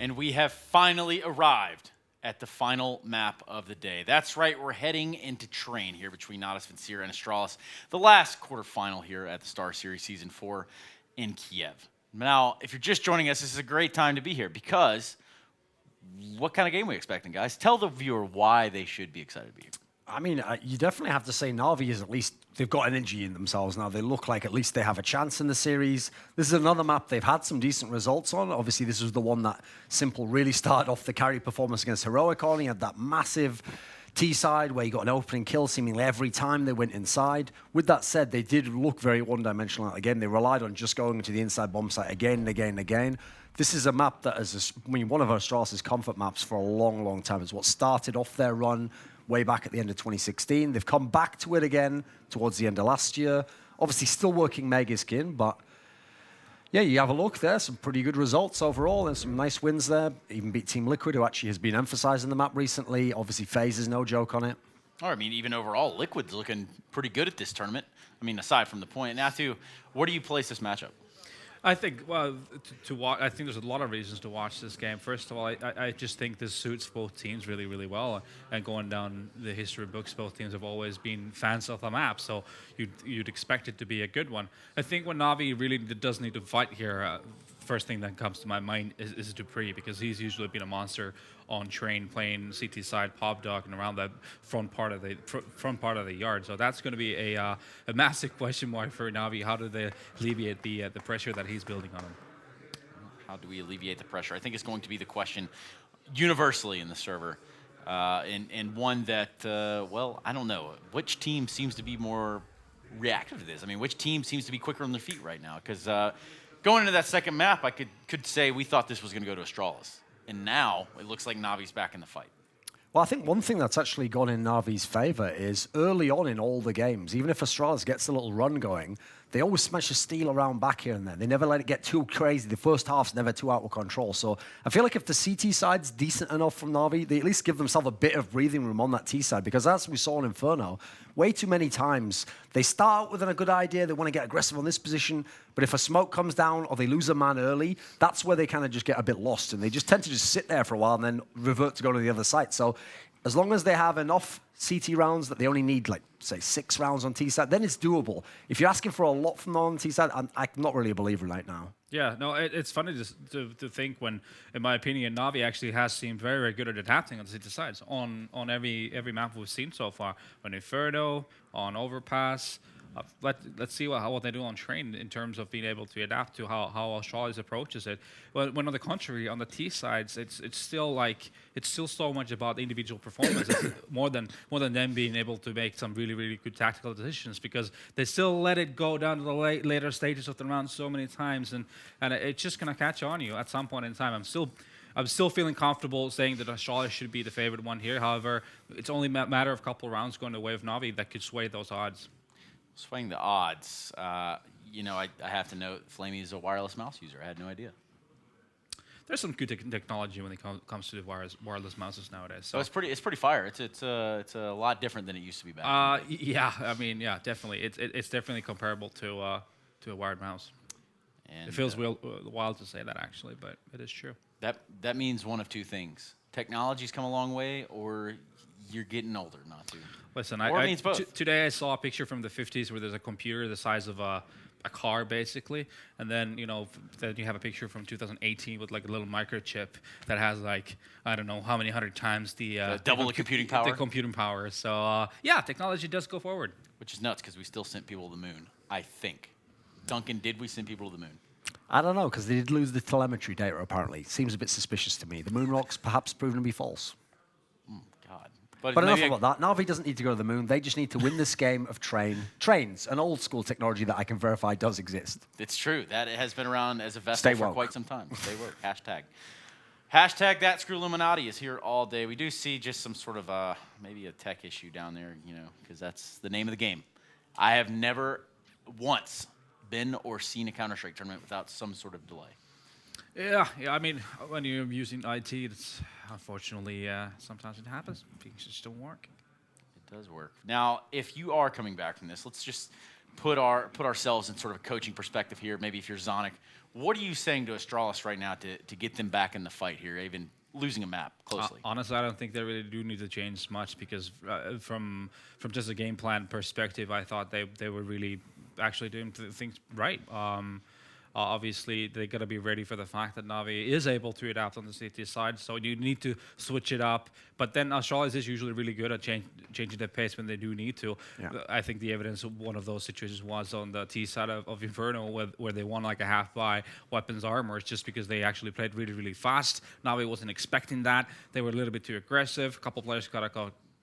And we have finally arrived at the final map of the day. That's right, we're heading into Train here between Natus Vincere and Astralis, the last quarterfinal here at the StarSeries Season 4 in Kiev. Now, if you're just joining us, this is a great time to be here because what kind of game are we expecting, guys? Tell the viewer why they should be excited to be here. I mean, you definitely have to say Na'Vi is at least, they've got energy in themselves now. They look like at least they have a chance in the series. This is another map they've had some decent results on. Obviously, this was the one that Simple really started off the carry performance against Heroic on. He had that massive T-side where he got an opening kill seemingly every time they went inside. With that said, they did look very one-dimensional. Again, they relied on just going to the inside bomb site again and again and again. This is a map that is, one of Astralis' comfort maps for a long, long time. It's what started off their run way back at the end of 2016. They've come back to it again towards the end of last year. Obviously still working Mega Skin, but yeah, you have a look there. Some pretty good results overall and some nice wins there. Even beat Team Liquid, who actually has been emphasizing the map recently. Obviously FaZe is no joke on it. I mean, even overall, Liquid's looking pretty good at this tournament. I mean, aside from the point. Nathu, where do you place this matchup? I think, well, to watch, I think there's a lot of reasons to watch this game. First of all, I just think this suits both teams really, really well. And going down the history books, both teams have always been fans of the map, so you'd expect it to be a good one. I think when Na'Vi really does need to fight here, first thing that comes to my mind is Dupree, because he's usually been a monster on Train playing CT side, pop dog, and around that front part of the yard. So that's going to be a massive question mark for Na'Vi. How do they alleviate the pressure that he's building on him? How do we alleviate the pressure? I think it's going to be the question universally in the server, and one that, well, I don't know. Which team seems to be more reactive to this? I mean, which team seems to be quicker on their feet right now? Because going into that second map, I could say we thought this was going to go to Astralis. And now it looks like Na'Vi's back in the fight. Well, I think one thing that's actually gone in Na'Vi's favor is early on in all the games, even if Astralis gets a little run going, they always manage to steal around back here and there. They never let it get too crazy. The first half's never too out of control. So I feel like if the CT side's decent enough from Na'Vi, they at least give themselves a bit of breathing room on that T side. Because as we saw in Inferno, way too many times, they start out with a good idea. They want to get aggressive on this position. But if a smoke comes down or they lose a man early, that's where they kind of just get a bit lost. And they just tend to just sit there for a while and then revert to go to the other side. So as long as they have enough CT rounds that they only need, like, say, 6 rounds on T-side, then it's doable. If you're asking for a lot from them on T-side, I'm not really a believer right now. Yeah, no, it's funny to think when, in my opinion, Na'Vi actually has seemed very, very good at adapting on the CT sides on every map we've seen so far. On Inferno, on Overpass. Let's see what they do on Train in terms of being able to adapt to how Astralis approaches it. Well, when on the contrary, on the T sides, it's still so much about individual performance. It's more than them being able to make some really, really good tactical decisions, because they still let it go down to the later stages of the round so many times, and it's just gonna catch on you at some point in time. I'm still feeling comfortable saying that Astralis should be the favorite one here. However, it's only a matter of a couple of rounds going the way of Na'Vi that could sway those odds. Swaying the odds, you know, I have to note, Flamey is a wireless mouse user. I had no idea. There's some good technology when it comes to the wireless mouses nowadays. So it's pretty fire. It's a lot different than it used to be back then. Yeah, I mean, yeah, definitely. It's definitely comparable to a wired mouse. And it feels wild to say that, actually, but it is true. That means one of two things: technology's come a long way, or you're getting older, not to. Listen, today I saw a picture from the 50s where there's a computer the size of a car, basically, and then then you have a picture from 2018 with like a little microchip that has like I don't know how many hundred times the double the computing power. The computing power. So yeah, technology does go forward. Which is nuts because we still sent people to the moon. I think. Duncan, did we send people to the moon? I don't know, because they did lose the telemetry data. Apparently, seems a bit suspicious to me. The moon rock's perhaps proven to be false. God. But enough about that. Na'Vi doesn't need to go to the moon. They just need to win this game of trains, an old school technology that I can verify does exist. It's true. That has been around as a vessel for quite some time. Stay woke. Hashtag that screw Illuminati is here all day. We do see just some sort of maybe a tech issue down there, because that's the name of the game. I have never once been or seen a Counter-Strike tournament without some sort of delay. Yeah. I mean, when you're using IT, it's unfortunately sometimes it happens. Things just don't work. It does work. Now, if you are coming back from this, let's just put ourselves in sort of a coaching perspective here, maybe if you're Zonic, what are you saying to Astralis right now to get them back in the fight here, even losing a map closely? Honestly, I don't think they really do need to change much because from just a game plan perspective, I thought they were really actually doing things right. Obviously, they got to be ready for the fact that Navi is able to adapt on the CT side, so you need to switch it up. But then Astralis is usually really good at changing their pace when they do need to. Yeah. I think the evidence of one of those situations was on the T side of Inferno, where they won like a half by weapons armors just because they actually played really, really fast. Navi wasn't expecting that. They were a little bit too aggressive. A couple players got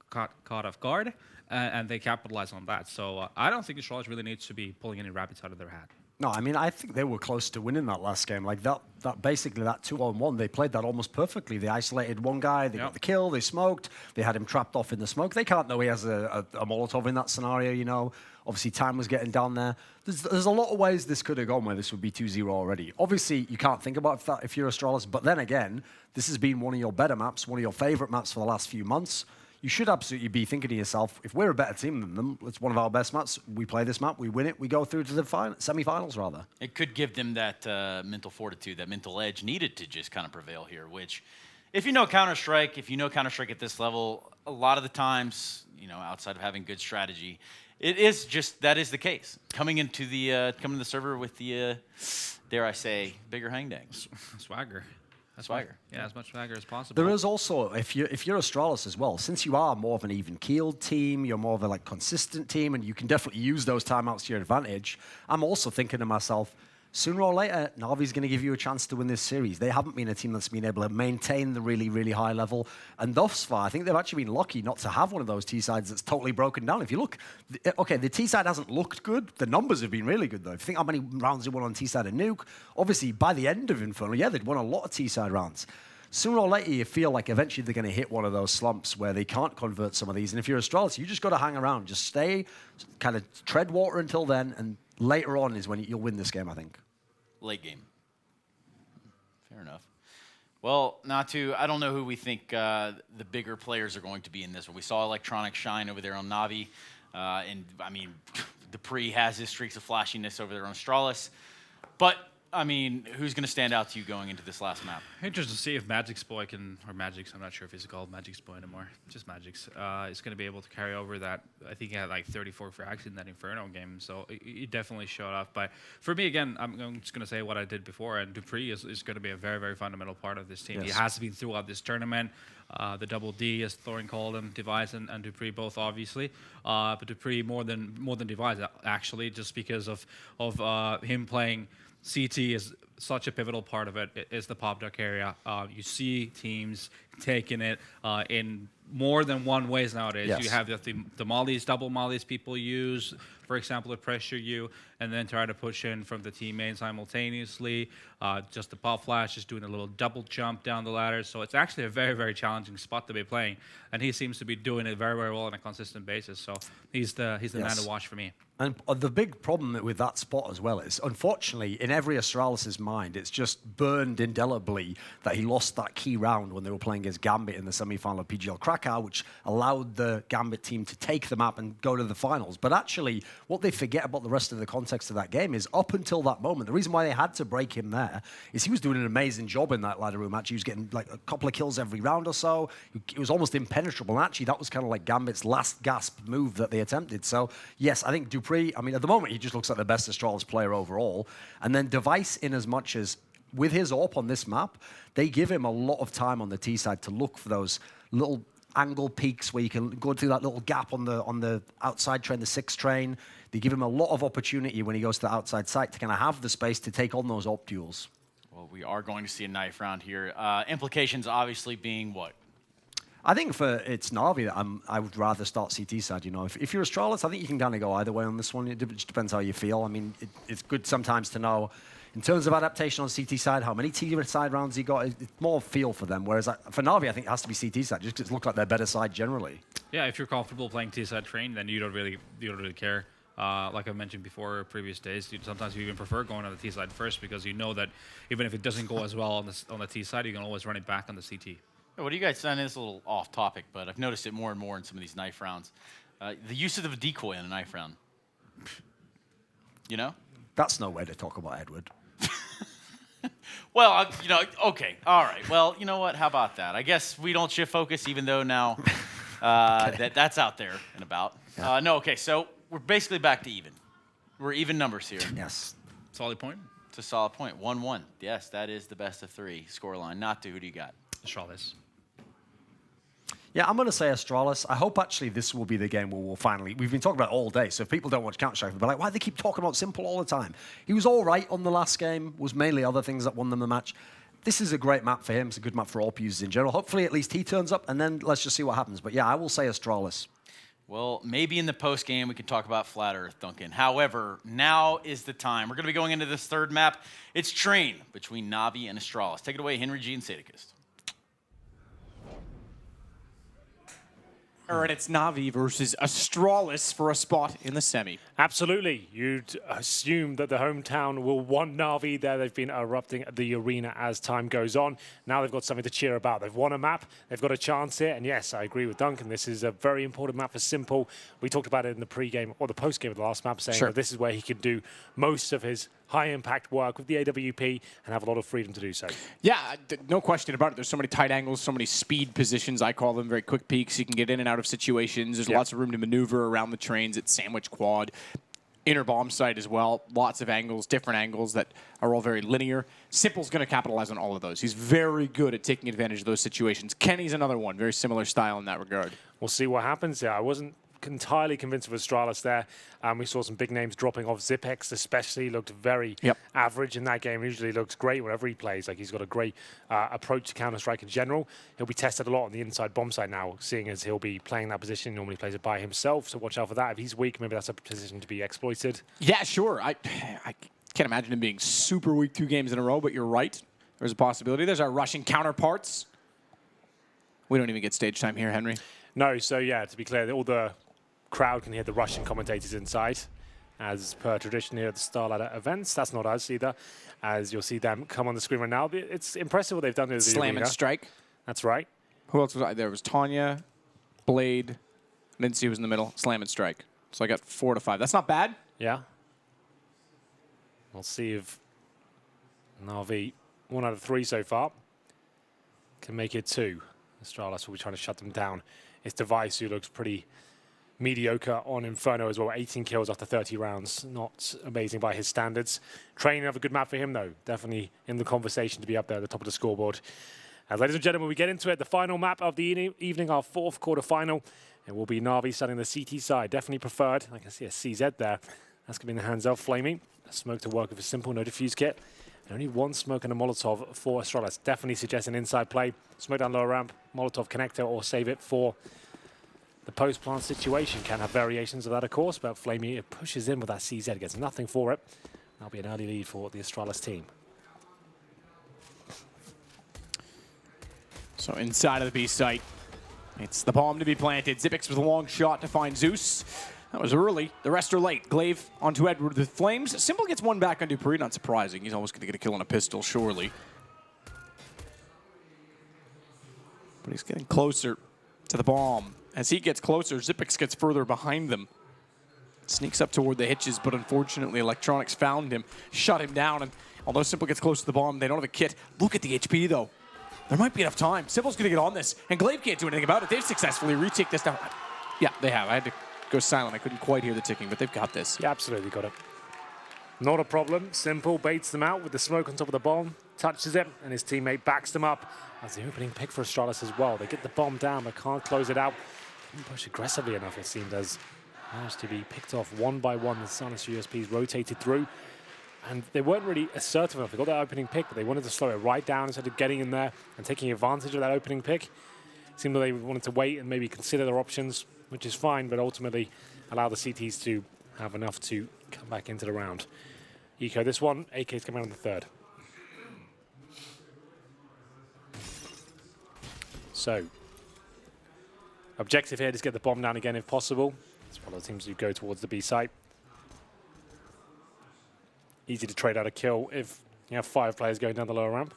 caught off guard, and they capitalized on that. So I don't think Astralis really needs to be pulling any rabbits out of their hat. No, I mean, I think they were close to winning that last game. Like that basically that 2-on-1, they played that almost perfectly. They isolated one guy, they got the kill, they smoked, they had him trapped off in the smoke. They can't know he has a Molotov in that scenario, you know. Obviously, time was getting down there. There's a lot of ways this could have gone where this would be 2-0 already. Obviously, you can't think about that if you're Astralis, but then again, this has been one of your better maps, one of your favorite maps for the last few months. You should absolutely be thinking to yourself, if we're a better team than them, it's one of our best maps, we play this map, we win it, we go through to the semi-finals, rather. It could give them that mental fortitude, that mental edge needed to just kind of prevail here, which, if you know Counter-Strike at this level, a lot of the times, you know, outside of having good strategy, it is just, that is the case. Coming into the server with the, dare I say, bigger hang dangs. Swagger. Swagger. Yeah, as much swagger as possible. There is also, if you're Astralis as well, since you are more of an even-keeled team, you're more of a consistent team, and you can definitely use those timeouts to your advantage. I'm also thinking to myself, sooner or later, Navi's going to give you a chance to win this series. They haven't been a team that's been able to maintain the really, really high level. And thus far, I think they've actually been lucky not to have one of those T-sides that's totally broken down. If you look, okay, the T-side hasn't looked good. The numbers have been really good, though. If you think how many rounds they won on T-side and Nuke, obviously, by the end of Inferno, yeah, they'd won a lot of T-side rounds. Sooner or later, you feel like eventually they're going to hit one of those slumps where they can't convert some of these. And if you're Astralis, you just got to hang around. Just stay, kind of tread water until then, and later on is when you'll win this game, I think. Late game. Fair enough. Well, Natu, I don't know who we think the bigger players are going to be in this one. We saw Electronic shine over there on Navi, and I mean, Dupree has his streaks of flashiness over there on Astralis. But I mean, who's going to stand out to you going into this last map? Interested to see if Magic's boy can, or Magic's, I'm not sure if he's called Magic's boy anymore, just Magic's, is going to be able to carry over that. I think he had like 34 frags in that Inferno game, so he definitely showed off. But for me, again, I'm just going to say what I did before, and Dupree is going to be a very, very fundamental part of this team. Yes. He has been throughout this tournament. The double D, as Thorin called him, Device and Dupree both, obviously. But Dupree more than Device, actually, just because of him playing CT is such a pivotal part of it. Is the pop duck area. You see teams taking it in more than one ways nowadays. Yes. You have the mollies, double mollies people use, for example, to pressure you, and then try to push in from the teammate simultaneously. Just the pop flash, just doing a little double jump down the ladder. So it's actually a very, very challenging spot to be playing, and he seems to be doing it very, very well on a consistent basis. So he's the man to watch for me. And the big problem with that spot as well is, unfortunately, in every Astralis' mind, it's just burned indelibly that he lost that key round when they were playing against Gambit in the semi-final of PGL Krakow, which allowed the Gambit team to take the map and go to the finals. But actually, what they forget about the rest of the context of that game is, up until that moment, the reason why they had to break him there is he was doing an amazing job in that ladder room. Actually, he was getting like a couple of kills every round or so. It was almost impenetrable. And actually, that was kind of like Gambit's last gasp move that they attempted. So, yes, I think Dupree, I mean, at the moment, he just looks like the best Astralis player overall. And then Device, in as much as with his AWP on this map, they give him a lot of time on the T side to look for those little angle peaks where you can go through that little gap on the outside train, the 6 train. They give him a lot of opportunity when he goes to the outside site to kind of have the space to take on those AWP duels. Well, we are going to see a knife round here. Implications obviously being what? I think for it's Navi that I would rather start CT side. You know, if you're Astralis, I think you can kind of go either way on this one. It just depends how you feel. I mean, it's good sometimes to know, in terms of adaptation on CT side, how many T side rounds you got. It's more feel for them. Whereas for Navi, I think it has to be CT side, just because it looks like their better side generally. Yeah, if you're comfortable playing T-side train, then you don't really care. Like I mentioned before, previous days, sometimes you even prefer going on the T side first because you know that even if it doesn't go as well on the T side, you can always run it back on the CT. What do you guys? I know it's a little off topic, but I've noticed it more and more in some of these knife rounds. The use of the decoy in a knife round. You know? That's no way to talk about Edward. Well, okay, all right. Well, you know what? How about that? I guess we don't shift focus, even though now that's out there and about. Yeah. No, okay. So we're basically back to even. We're even numbers here. Yes. Solid point. It's a solid point. 1-1. Yes, that is the best of 3 scoreline. Natu, who do you got? Astralis. Yeah, I'm going to say Astralis. I hope actually this will be the game where we'll finally... We've been talking about it all day, so if people don't watch Counter-Strike, they'll be like, why do they keep talking about Simple all the time? He was all right on the last game. Was mainly other things that won them the match. This is a great map for him. It's a good map for AWP users in general. Hopefully, at least he turns up, and then let's just see what happens. But yeah, I will say Astralis. Well, maybe in the post-game we can talk about Flat Earth, Duncan. However, now is the time. We're going to be going into this third map. It's Train between Navi and Astralis. Take it away, Henry G. and Sadikist. And it's Navi versus Astralis for a spot in the semi. Absolutely. You'd assume that the hometown will want Navi there. They've been erupting the arena as time goes on. Now they've got something to cheer about. They've won a map. They've got a chance here. And yes, I agree with Duncan. This is a very important map for Simple. We talked about it in the pre-game or the post-game of the last map, saying that this is where he can do most of his high-impact work with the AWP and have a lot of freedom to do so. Yeah, no question about it. There's so many tight angles, so many speed positions. I call them very quick peeks. You can get in and out of situations. There's lots of room to maneuver around the trains at sandwich quad. Inner bomb site as well. Lots of angles, different angles that are all very linear. Simple's going to capitalize on all of those. He's very good at taking advantage of those situations. Kenny's another one. Very similar style in that regard. We'll see what happens there. I wasn't entirely convinced of Astralis there. We saw some big names dropping off. Zipex especially looked very average in that game. Usually looks great whenever he plays. Like, he's got a great approach to Counter-Strike in general. He'll be tested a lot on the inside bomb side now, seeing as he'll be playing that position. He normally plays it by himself, so watch out for that. If he's weak, maybe that's a position to be exploited. Yeah, sure. I can't imagine him being super weak 2 games in a row, but you're right. There's a possibility. There's our Russian counterparts. We don't even get stage time here, Henry. No, so yeah, to be clear, all the crowd can hear the Russian commentators inside, as per tradition here at the StarLadder events. That's not us either, as you'll see them come on the screen right now. It's impressive what they've done to the Slam arena. and Strike. That's right. Who else was I? There was Tanya, Blade, Vincere was in the middle, Slam and Strike. So I got 4 to 5. That's not bad. Yeah. We'll see if Navi, 1 out of 3 so far, can make it 2. Astralis will be trying to shut them down. It's Device, who looks pretty mediocre on Inferno as well. 18 kills after 30 rounds. Not amazing by his standards. Train, another good map for him, though. Definitely in the conversation to be up there at the top of the scoreboard. Ladies and gentlemen, we get into it. The final map of the evening, our 4th quarterfinal. It will be Navi starting the CT side. Definitely preferred. I can see a CZ there. That's going to be in the hands of Flamey. A smoke to work with a simple no defuse kit. And only 1 smoke and a Molotov for Astralis. Definitely suggests an inside play. Smoke down lower ramp, Molotov connector, or save it for the post-plant situation. Can have variations of that, of course, but Flamey pushes in with that CZ, gets nothing for it. That'll be an early lead for the Astralis team. So inside of the B site, it's the bomb to be planted. Zipex with a long shot to find Zeus. That was early. The rest are late. Glaive onto Edward with flames. Simple gets 1 back on Dupree. Not surprising. He's almost going to get a kill on a pistol, surely. But he's getting closer to the bomb. As he gets closer, Zipex gets further behind them. Sneaks up toward the hitches, but unfortunately Electronics found him, shut him down, and although Simple gets close to the bomb, they don't have a kit. Look at the HP, though. There might be enough time. Simple's going to get on this, and Glaive can't do anything about it. They've successfully retake this down. Yeah, they have. I had to go silent. I couldn't quite hear the ticking, but they've got this. Yeah, absolutely got it. Not a problem. Simple baits them out with the smoke on top of the bomb, touches it, and his teammate backs them up. That's the opening pick for Astralis as well. They get the bomb down, but can't close it out. Didn't push aggressively enough, it seemed, as managed to be picked off 1 by 1. The Silence USPs rotated through, and they weren't really assertive enough. They got that opening pick, but they wanted to slow it right down instead of getting in there and taking advantage of that opening pick. It seemed like they wanted to wait and maybe consider their options, which is fine, but ultimately allow the CTs to have enough to come back into the round. Eco this one, AK's coming out in the 3rd. So, objective here is get the bomb down again if possible. That's one of the teams who go towards the B site. Easy to trade out a kill if you have 5 players going down the lower ramp.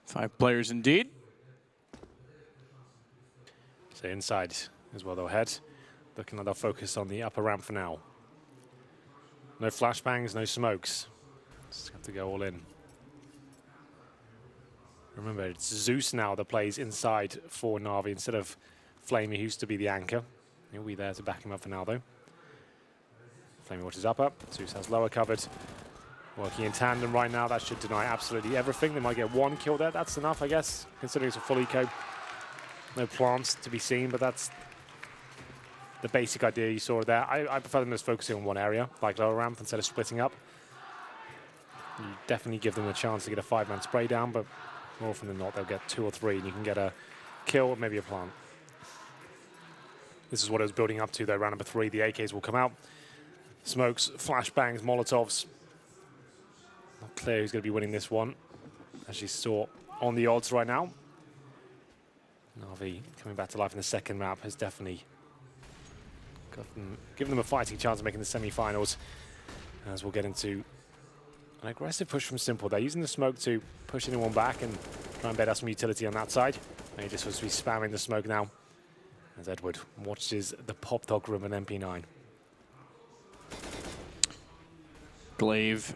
5 players indeed. So inside as well, they'll head. Looking like they'll focus on the upper ramp for now. No flashbangs, no smokes. Just have to go all in. Remember, it's Zeus now that plays inside for Na'Vi instead of Flamey, who used to be the anchor. He'll be there to back him up for now, though. Flamey watches upper. Zeus has lower covered. Working in tandem right now. That should deny absolutely everything. They might get 1 kill there. That's enough, I guess, considering it's a full eco. No plants to be seen, but that's the basic idea you saw there. I prefer them just focusing on one area, like lower ramp, instead of splitting up. You definitely give them a chance to get a 5-man spray down, but more often than not, they'll get 2 or 3, and you can get a kill or maybe a plant. This is what it was building up to, though. Round number 3, the AKs will come out. Smokes, flashbangs, Molotovs. Not clear who's going to be winning this one, as you saw on the odds right now. Na'Vi coming back to life in the second map has definitely given them a fighting chance of making the semi-finals, as we'll get into an aggressive push from Simple. They're using the smoke to push anyone back and try and bed us some utility on that side. They just supposed to be spamming the smoke now, as Edward watches the pop dog room and MP9. Glaive.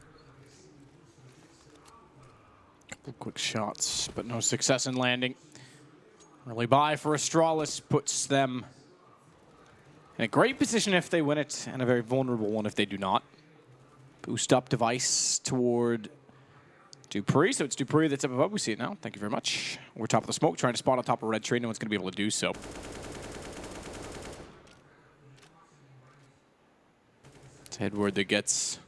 Couple quick shots, but no success in landing. Early buy for Astralis puts them in a great position if they win it, and a very vulnerable one if they do not. Boost up device toward Dupree, so it's Dupree that's up above. We see it now. Thank you very much. We're top of the smoke, trying to spot on top of red tree. No one's going to be able to do so. It's Edward that gets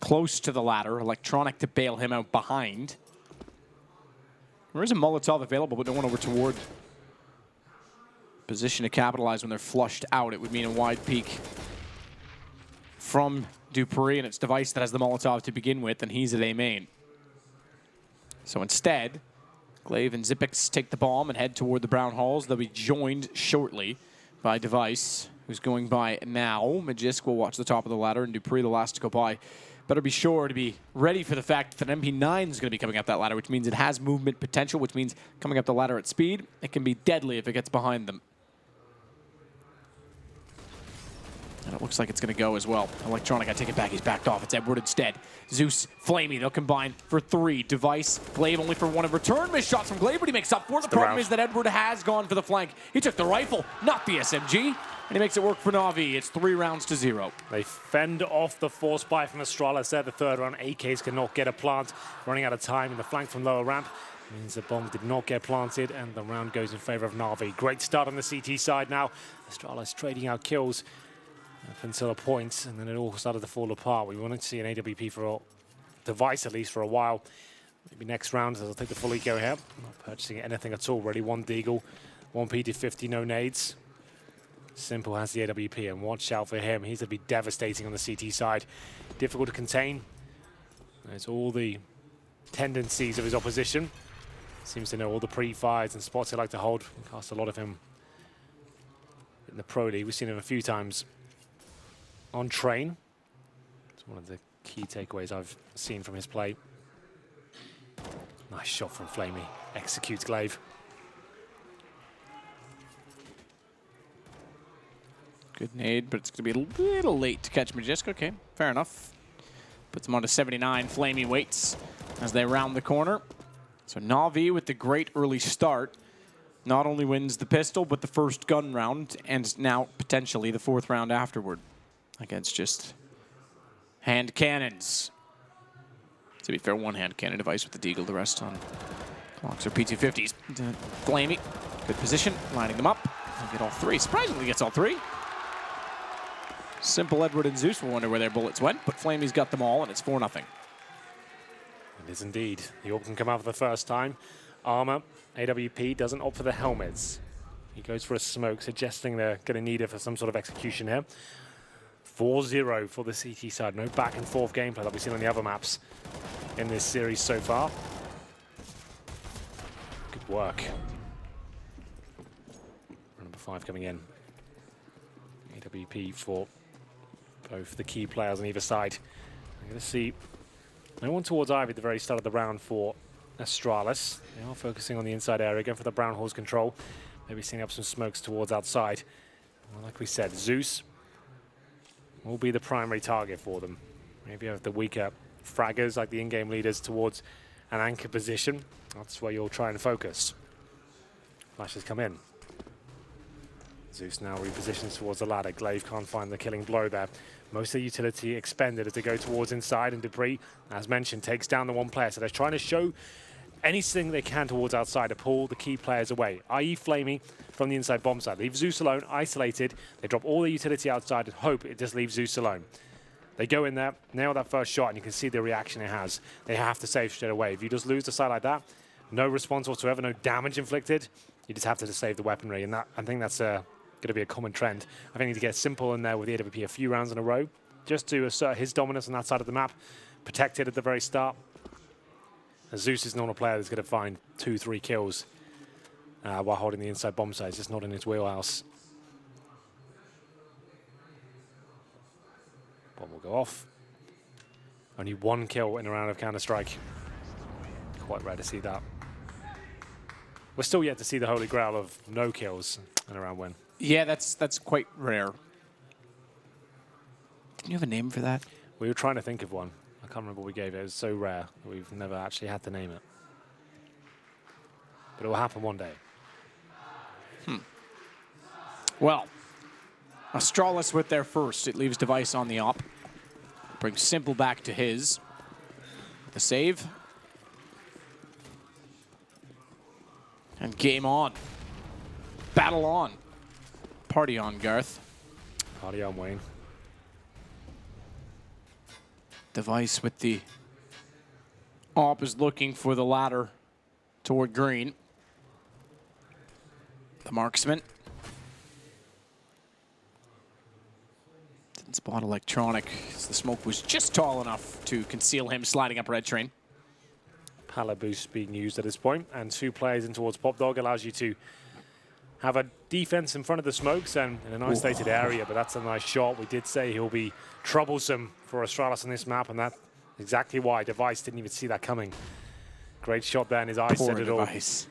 close to the ladder. Electronic to bail him out behind. There is a Molotov available, but no one over toward position to capitalize when they're flushed out. It would mean a wide peek from Dupree, and it's Device that has the Molotov to begin with, and he's at A main. So instead, Glaive and Zippix take the bomb and head toward the Brown Halls. They'll be joined shortly by Device, who's going by now. Magisk will watch the top of the ladder, and Dupree the last to go by. Better be sure to be ready for the fact that an MP9 is going to be coming up that ladder, which means it has movement potential, which means coming up the ladder at speed, it can be deadly if it gets behind them. And it looks like it's going to go as well. Electronic, I take it back. He's backed off. It's Edward instead. Zeus, Flamey, they'll combine for 3. Device, Glaive only for 1 in return. Missed shots from Glaive, but he makes up for it. The problem is that Edward has gone for the flank. He took the rifle, not the SMG. And he makes it work for Na'Vi. It's 3 rounds to 0. They fend off the force buy from Astralis there. The third round, AKs cannot get a plant. Running out of time in the flank from lower ramp means the bomb did not get planted, and the round goes in favor of Na'Vi. Great start on the CT side now. Astralis trading out kills up until a point, and then it all started to fall apart. We wanted to see an AWP for a Device at least for a while. Maybe next round, they'll take the full eco here. Not purchasing anything at all, really. 1 Deagle, 1 P250, no nades. Simple has the AWP, and watch out for him. He's going to be devastating on the CT side. Difficult to contain. There's all the tendencies of his opposition. Seems to know all the pre-fires and spots they like to hold. We cast a lot of him in the Pro League. We've seen him a few times on train. It's one of the key takeaways I've seen from his play. Nice shot from Flamey. Executes Glaive. Good nade, but it's going to be a little late to catch Magisk. Okay, fair enough. Puts him on to 79. Flamey waits as they round the corner. So Na'Vi with the great early start not only wins the pistol, but the first gun round, and now potentially the 4th round afterward against just hand cannons. To be fair, 1 hand cannon Device with the Deagle, the rest on clocks or P250s. Flamey, good position, lining them up. He'll get all 3. Surprisingly gets all 3. Simple, Edward, and Zeus will wonder where their bullets went, but Flamey's got them all, and it's 4-0. It is indeed. The AWP can come out for the first time. Armor, AWP doesn't opt for the helmets. He goes for a smoke, suggesting they're going to need it for some sort of execution here. 4-0 for the CT side. No back and forth gameplay that we've seen on the other maps in this series so far. Good work. Number 5 coming in. AWP for both the key players on either side. I'm going to see no one towards Ivy at the very start of the round for Astralis. They are focusing on the inside area, going for the Brown Horse control. Maybe setting up some smokes towards outside. Well, like we said, Zeus will be the primary target for them. Maybe have the weaker fraggers, like the in-game leaders, towards an anchor position. That's where you'll try and focus. Flashes come in. Zeus now repositions towards the ladder. Glaive can't find the killing blow there. Most of the utility expended as they go towards inside, and Debris, as mentioned, takes down the one player. So they're trying to show anything they can towards outside to pull the key players away, i.e. Flamey from the inside bomb side. Leave Zeus alone, isolated. They drop all the utility outside and hope it just leaves Zeus alone. They go in there, nail that first shot, and you can see the reaction it has. They have to save straight away. If you just lose the side like that, no response whatsoever, no damage inflicted, you just have to just save the weaponry. And that, I think that's going to be a common trend. I think you need to get Simple in there with the AWP a few rounds in a row, just to assert his dominance on that side of the map, protected at the very start. And Zeus is not a player that's going to find 2-3 kills while holding the inside bomb side. It's just not in his wheelhouse. Bomb will go off. Only 1 kill in a round of Counter-Strike. Quite rare to see that. We're still yet to see the holy grail of no kills in a round win. Yeah, that's quite rare. Can you have a name for that? We were trying to think of one. I can't remember what we gave it. It was so rare that we've never actually had to name it. But it will happen one day. Well, Astralis with their first. It leaves Device on the op. Brings Simple back to his. The save. And game on. Battle on. Party on, Garth. Party on, Wayne. Device with the op is looking for the ladder toward green. The marksman. Didn't spot Electronic, as the smoke was just tall enough to conceal him sliding up red train. Pallet boost being used at this point, and 2 players in towards Pop Dog allows you to have a defense in front of the smokes and in an isolated area, but that's a nice shot. We did say he'll be troublesome for Astralis on this map, and that's exactly why. Device didn't even see that coming. Great shot there, and his eyes said it all. Device.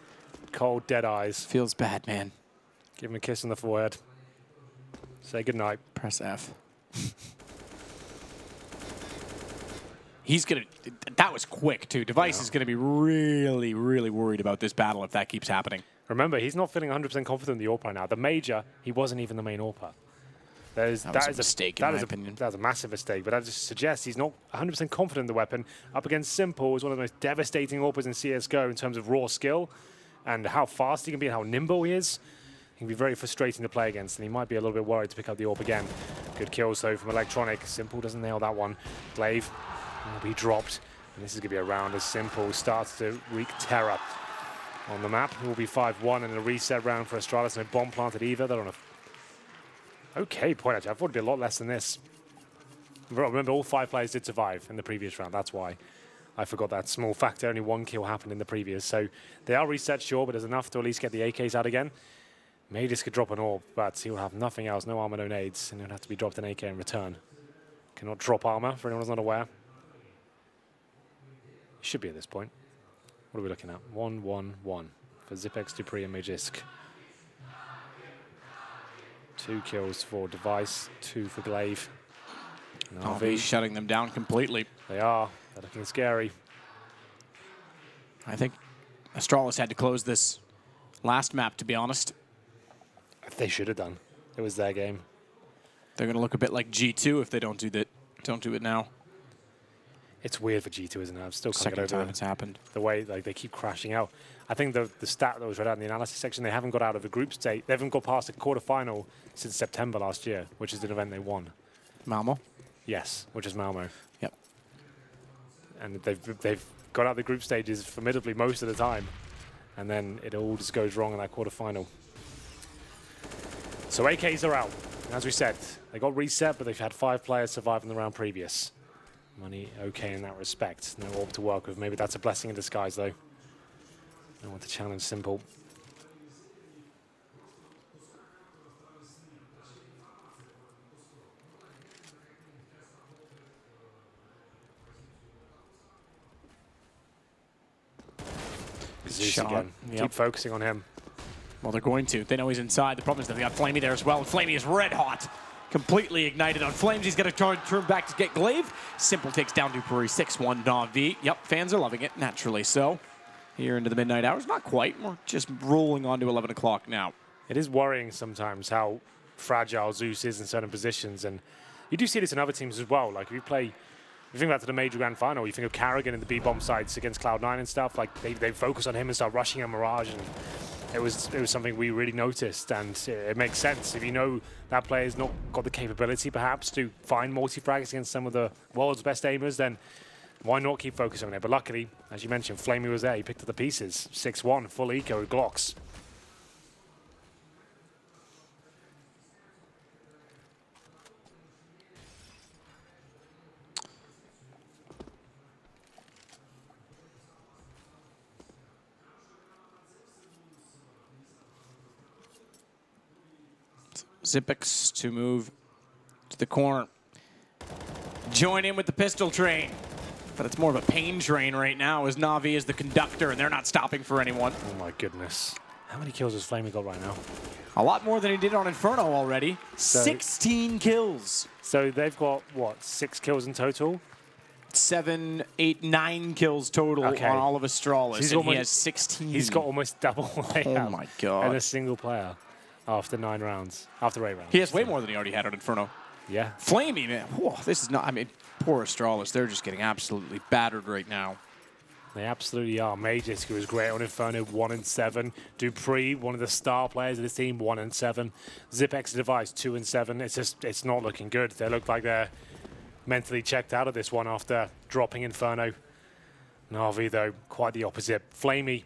Cold, dead eyes. Feels bad, man. Give him a kiss on the forehead. Say goodnight. Press F. He's going to... That was quick, too. Device is going to be really, really worried about this battle if that keeps happening. Remember, he's not feeling 100% confident in the AWP right now. The Major, he wasn't even the main AWPer. That is a mistake, in my opinion. That was a massive mistake, but that just suggests he's not 100% confident in the weapon. Up against Simple, who's one of the most devastating AWPers in CSGO in terms of raw skill and how fast he can be and how nimble he is. He can be very frustrating to play against, and he might be a little bit worried to pick up the AWP again. Good kills, though, from Electronic. Simple doesn't nail that one. Glaive will be dropped, and this is going to be a round as Simple starts to wreak terror on the map. It will be 5-1 and a reset round for Astralis. No bomb planted either. They're on a okay point, actually. I thought it'd be a lot less than this. Remember, all 5 players did survive in the previous round. That's why I forgot that small factor. Only 1 kill happened in the previous. So they are reset, sure, but there's enough to at least get the AKs out again. Magus could drop an AWP, but he'll have nothing else. No armor, no nades, and he'll have to be dropped an AK in return. Cannot drop armor, for anyone who's not aware. Should be at this point. What are we looking at? 1-1-1 for Zipex, Dupree, and Magisk. 2 kills for Device, 2 for Glaive. RV shutting them down completely. They are. They're looking scary. I think Astralis had to close this last map, to be honest. They should have done. It was their game. They're going to look a bit like G2 if they don't do that. Don't do it now. It's weird for G2, isn't it? I'm still can't Second get over time it's happened. the way they keep crashing out. I think the stat that was read out in the analysis section, they haven't got out of the group state. They haven't got past the quarterfinal since September last year, which is an event they won. Malmo? Yes, which is Malmo. Yep. And they've got out of the group stages formidably most of the time, and then it all just goes wrong in that quarterfinal. So AKs are out. As we said, they got reset, but they've had 5 players survive in the round previous. Money okay in that respect. No AWP to work with. Maybe that's a blessing in disguise, though. No one to challenge Simple. Zeus Shot. again. Yep. Keep focusing on him. Well, they're going to. They know he's inside. The problem is that they got Flamey there as well. Flamey is red hot. Completely ignited on flames. He's going to turn back to get Glaive. Simple takes down Dupree. 6-1 Na'Vi. Yep, fans are loving it. Naturally so. Here into the midnight hours. Not quite. We're just rolling on to 11 o'clock now. It is worrying sometimes how fragile Zeus is in certain positions. And you do see this in other teams as well. Like, if you think back to the major grand final, you think of Carrigan in the B-bomb sites against Cloud9 and stuff. Like, they focus on him and start rushing a Mirage. And it was something we really noticed, and it makes sense. If you know that player's not got the capability, perhaps, to find multi-frags against some of the world's best aimers, then why not keep focusing on it? But luckily, as you mentioned, Flamey was there. He picked up the pieces. 6-1, full eco, Glocks. Zipex to move to the corner. Join in with the pistol train. But it's more of a pain train right now as Na'Vi is the conductor, and they're not stopping for anyone. Oh my goodness. How many kills has Flamey got right now? A lot more than he did on Inferno already. So- 16 kills. So they've got, what, 6 kills in total? 7, 8, 9 kills total Okay. on all of Astralis, He's and he almost- has 16. He's got almost double Oh my God. and a single player after 9 rounds, after 8 rounds. He has way more than he already had on Inferno. Yeah. Flamey, man. Whoa, this is not, I mean, poor Astralis. They're just getting absolutely battered right now. They absolutely are. Magisk, who was great on Inferno, 1-7. Dupree, one of the star players of this team, 1-7. Zipex Device, 2-7. It's not looking good. They look like they're mentally checked out of this one after dropping Inferno. Na'Vi, though, quite the opposite. Flamey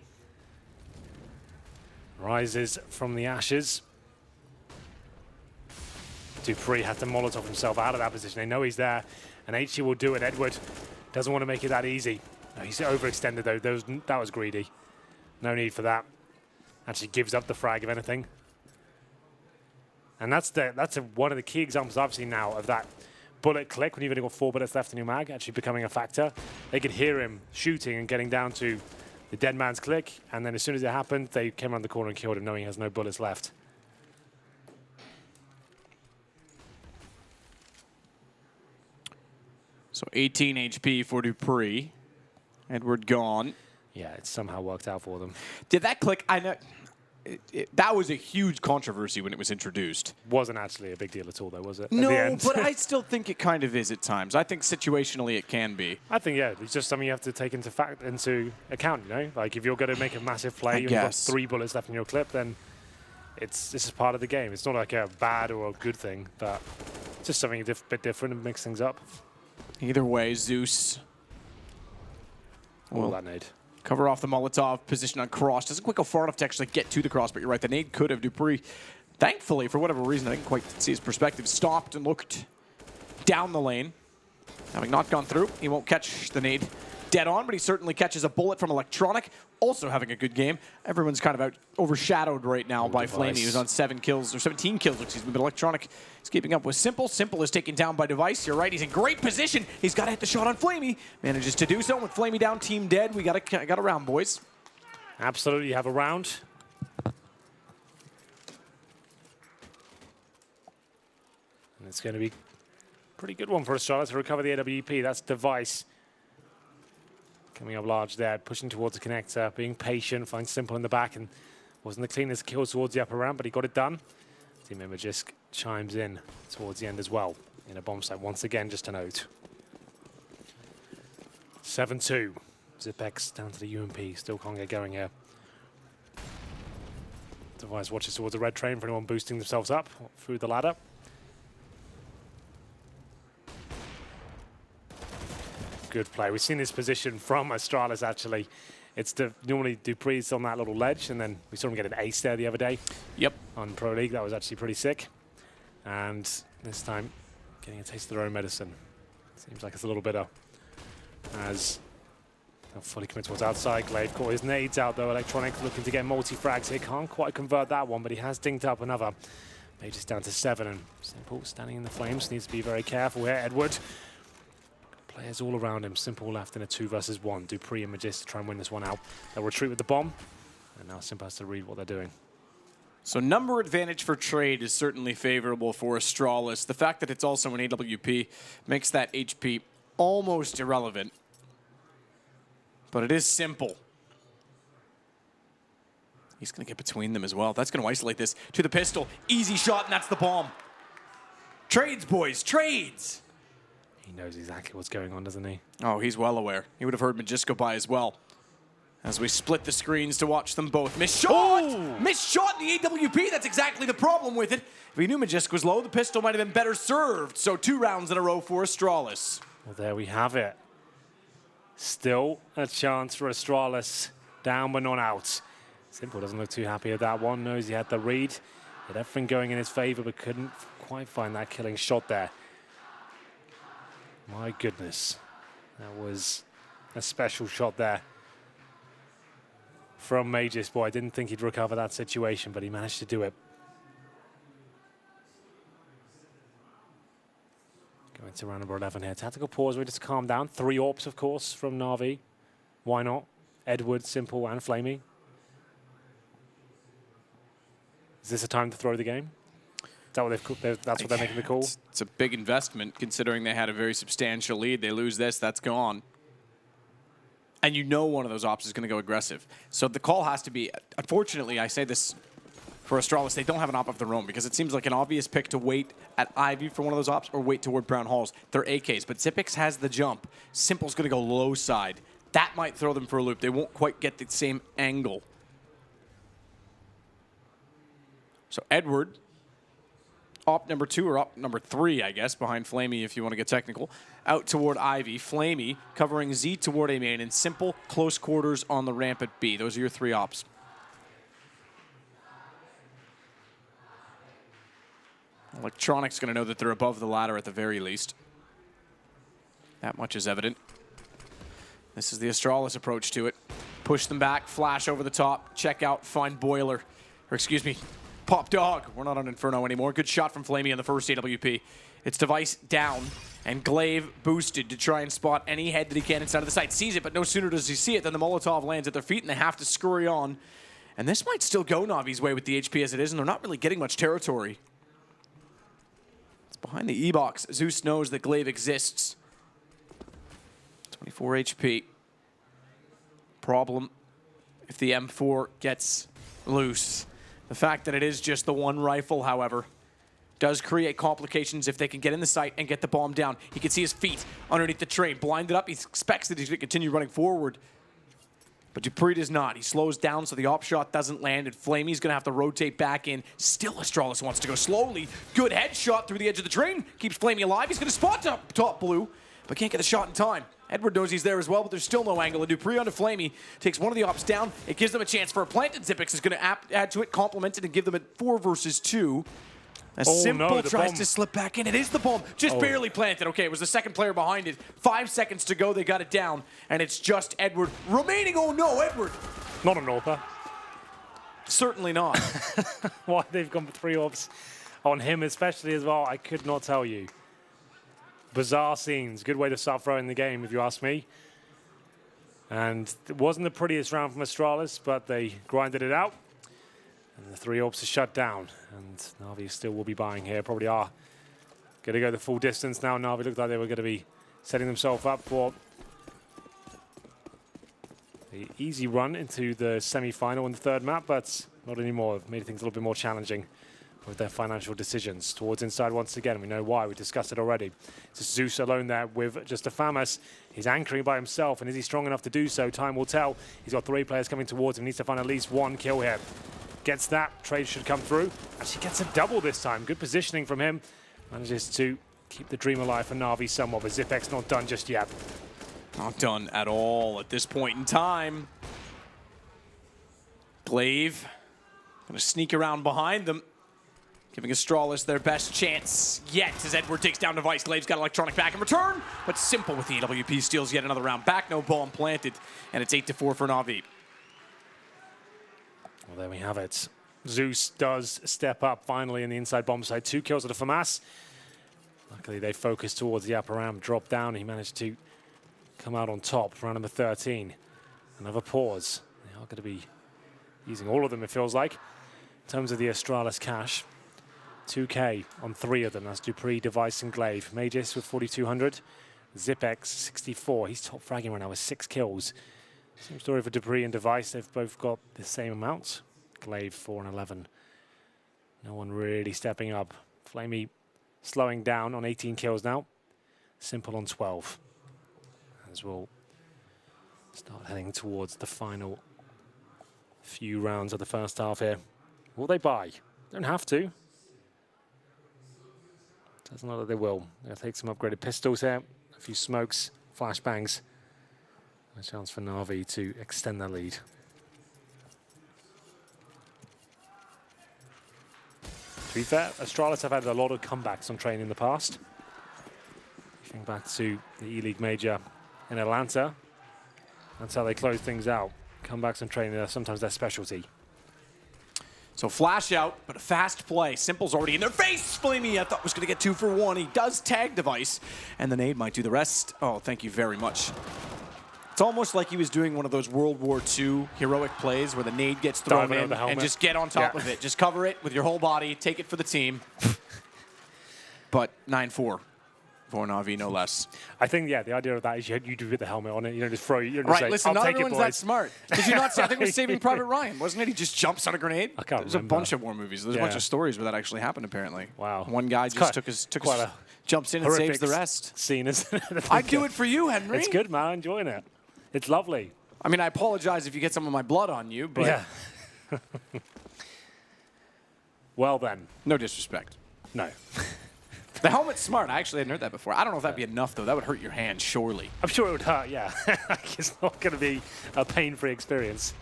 rises from the ashes. Dupree had to Molotov himself out of that position. They know he's there, and HG will do it. Edward doesn't want to make it that easy. No, he's overextended, though. That was greedy. No need for that. Actually gives up the frag, if anything. And that's one of the key examples I've seen now of that bullet click when you've only got 4 bullets left in your mag, actually becoming a factor. They could hear him shooting and getting down to the dead man's click, and then as soon as it happened, they came around the corner and killed him, knowing he has no bullets left. So 18 HP for Dupree. Edward gone. Yeah, it somehow worked out for them. Did that click? I know. That was a huge controversy when it was introduced. Wasn't actually a big deal at all, though, was it? At No, the end? but I still think it kind of is at times. I think situationally it can be. I think, yeah, it's just something you have to take into account, you know? Like, if you're going to make a massive play, you've got 3 bullets left in your clip, then this is part of the game. It's not like a bad or a good thing, but it's just something a bit different and mix things up. Either way, Zeus. Well, that nade. Cover off the Molotov, position on cross. Doesn't quite go far enough to actually get to the cross, but you're right, the nade could have. Dupree, thankfully, for whatever reason, I didn't quite see his perspective, stopped and looked down the lane. Having not gone through, he won't catch the nade dead on, but he certainly catches a bullet from Electronic, also having a good game. Everyone's kind of overshadowed right now by Flamey, who's on 17 kills, excuse me, but Electronic is keeping up with Simple. Simple is taken down by Device. You're right, he's in great position. He's got to hit the shot on Flamey. Manages to do so with Flamey down, team dead. We got a round, boys. Absolutely, you have a round. And it's going to be a pretty good one for Astralis to recover the AWP. That's Device. Coming up large there, pushing towards the connector, being patient, finds Simple in the back, and wasn't the cleanest kill towards the upper ramp, but he got it done. Teammate Magisk chimes in towards the end as well, in a bomb site once again, just a note. 7-2. Zipex down to the UMP, still can't get going here. Device watches towards the red train for anyone boosting themselves up through the ladder. Good play. We've seen this position from Astralis, actually. It's normally Dupree's on that little ledge, and then we saw him get an ace there the other day. Yep. On Pro League. That was actually pretty sick. And this time, getting a taste of their own medicine. Seems like it's a little bitter. As they'll fully commit towards outside. Glaive caught his nades out, though. Electronic looking to get multi-frags here. Can't quite convert that one, but he has dinked up another. Mage is down to 7, and Simple standing in the flames. Needs to be very careful here. Edward Players all around him. Simple left in a 2 versus 1. Dupree and Magis to try and win this one out. They'll retreat with the bomb. And now Simple has to read what they're doing. So number advantage for trade is certainly favorable for Astralis. The fact that it's also an AWP makes that HP almost irrelevant. But it is Simple. He's going to get between them as well. That's going to isolate this to the pistol. Easy shot, and that's the bomb. Trades, boys, trades. He knows exactly what's going on, doesn't he? Oh, he's well aware. He would have heard Magis go by as well. As we split the screens to watch them both. Missed shot! Oh! Missed shot in the AWP. That's exactly the problem with it. If he knew Magis was low, the pistol might have been better served. So 2 rounds in a row for Astralis. Well, there we have it. Still a chance for Astralis. Down but not out. Simple doesn't look too happy at that one. Knows he had the read. Had everything going in his favor, but couldn't quite find that killing shot there. My goodness. That was a special shot there from Magis. Boy, I didn't think he'd recover that situation, but he managed to do it. Going to round number 11 here. Tactical pause, we just calm down. 3 AWPs, of course, from Na'Vi. Why not? Edward, Simple, and Flamey. Is this a time to throw the game? Is that what that's what they're making the call? It's a big investment considering they had a very substantial lead. They lose this, that's gone. And you know one of those ops is going to go aggressive. So the call has to be, unfortunately, I say this for Astralis, they don't have an op of their own because it seems like an obvious pick to wait at Ivy for one of those ops or wait toward Brown Halls. They're AKs, but Xyp9x has the jump. Simple's going to go low side. That might throw them for a loop. They won't quite get the same angle. So Edward, op number 2 or op number 3, I guess, behind Flamey if you want to get technical, out toward Ivy. Flamey covering Z toward A main, and Simple close quarters on the ramp at B. Those are your 3 ops. Electronic's going to know that they're above the ladder at the very least. That much is evident. This is the Astralis approach to it. Push them back, flash over the top, check out, find Boiler. Or excuse me, Pop Dog. We're not on Inferno anymore. Good shot from Flamey on the first AWP. It's Device down, and Glaive boosted to try and spot any head that he can inside of the site. Sees it, but no sooner does he see it than the Molotov lands at their feet, and they have to scurry on. And this might still go Navi's way with the HP as it is, and they're not really getting much territory. It's behind the E-box. Zeus knows that Glaive exists. 24 HP. Problem if the M4 gets loose. The fact that it is just the one rifle, however, does create complications if they can get in the site and get the bomb down. He can see his feet underneath the train. Blinded up, he expects that he's going to continue running forward. But Dupree does not. He slows down so the op shot doesn't land, and Flamey's going to have to rotate back in. Still, Astralis wants to go slowly. Good headshot through the edge of the train. Keeps Flamey alive. He's going to spot top blue, but can't get the shot in time. Edward knows he's there as well, but there's still no angle. And Dupree onto Flamey takes one of the ops down. It gives them a chance for a plant, and Xyp9x is going to add to it, complement it, and give them a 4 versus 2. Simple tries to slip back in. It is the bomb. Just barely planted. Okay, it was the second player behind it. 5 seconds to go. They got it down. And it's just Edward remaining. Oh, no, Edward. Not an AWPer. Certainly not. Why they've gone for 3 AWPs on him especially as well, I could not tell you. Bizarre scenes. Good way to start throwing the game, if you ask me. And it wasn't the prettiest round from Astralis, but they grinded it out. And the 3 AWPs are shut down. And Na'Vi still will be buying here. Probably are going to go the full distance now. Na'Vi looked like they were going to be setting themselves up for the easy run into the semi-final in the 3rd map, but not anymore. They've made things a little bit more challenging with their financial decisions. Towards inside once again. We know why. We discussed it already. It's Zeus alone there with just a Famas. He's anchoring by himself, and is he strong enough to do so? Time will tell. He's got 3 players coming towards him. He needs to find at least 1 kill here. Gets that. Trade should come through. Actually gets a double this time. Good positioning from him. Manages to keep the dream alive for Na'Vi somewhat, but Xyp9x not done just yet. Not done at all at this point in time. Glaive going to sneak around behind them, giving Astralis their best chance yet as Edward takes down Device. Glaive's got Electronic back in return, but Simple with the AWP steals yet another round back. No bomb planted, and it's 8-4 for Na'Vi. Well, there we have it. Zeus does step up finally in the inside bomb side. 2 kills at a FAMAS. Luckily, they focused towards the upper ramp, dropped down. He managed to come out on top, round number 13. Another pause. They are going to be using all of them, it feels like. In terms of the Astralis cash, 2K on 3 of them. That's Dupree, Device, and Glaive. Magis with 4,200. Zipex, 64. He's top fragging right now with 6 kills. Same story for Dupree and Device. They've both got the same amount. Glaive, 4 and 11. No one really stepping up. Flamey slowing down on 18 kills now. Simple on 12. As we'll start heading towards the final few rounds of the first half here. Will they buy? Don't have to. Doesn't look like they will. They'll take some upgraded pistols here. A few smokes, flashbangs. A chance for Na'Vi to extend their lead. To be fair, Astralis have had a lot of comebacks on training in the past. Think back to the E-League Major in Atlanta. That's how they close things out. Comebacks on training are sometimes their specialty. So flash out, but a fast play. Simple's already in their face. Flamey, I thought was going to get 2 for 1. He does tag Device, and the nade might do the rest. Oh, thank you very much. It's almost like he was doing one of those World War II heroic plays where the nade gets thrown in and just get on top of it. Just cover it with your whole body, take it for the team. But 9-4 for Na'Vi, no less. I think, yeah, the idea of that is you do with the helmet on it. You don't just throw. You don't Right, say, listen, I'll not take it, everyone's boys. that smart. Did you not see? I think it was Saving Private Ryan, wasn't it? He just jumps on a grenade. I can't There's remember. a bunch of war movies. There's a bunch of stories where that actually happened, apparently. Wow. One guy just jumps in and saves the rest. Scene, isn't it? I'd do it for you, Henry. It's good, man. I'm enjoying it. It's lovely. I mean, I apologize if you get some of my blood on you, but Yeah. Well then. no disrespect. No. The helmet's smart. I actually hadn't heard that before. I don't know if that'd be enough, though. That would hurt your hand, surely. I'm sure it would hurt, yeah. It's not going to be a pain-free experience.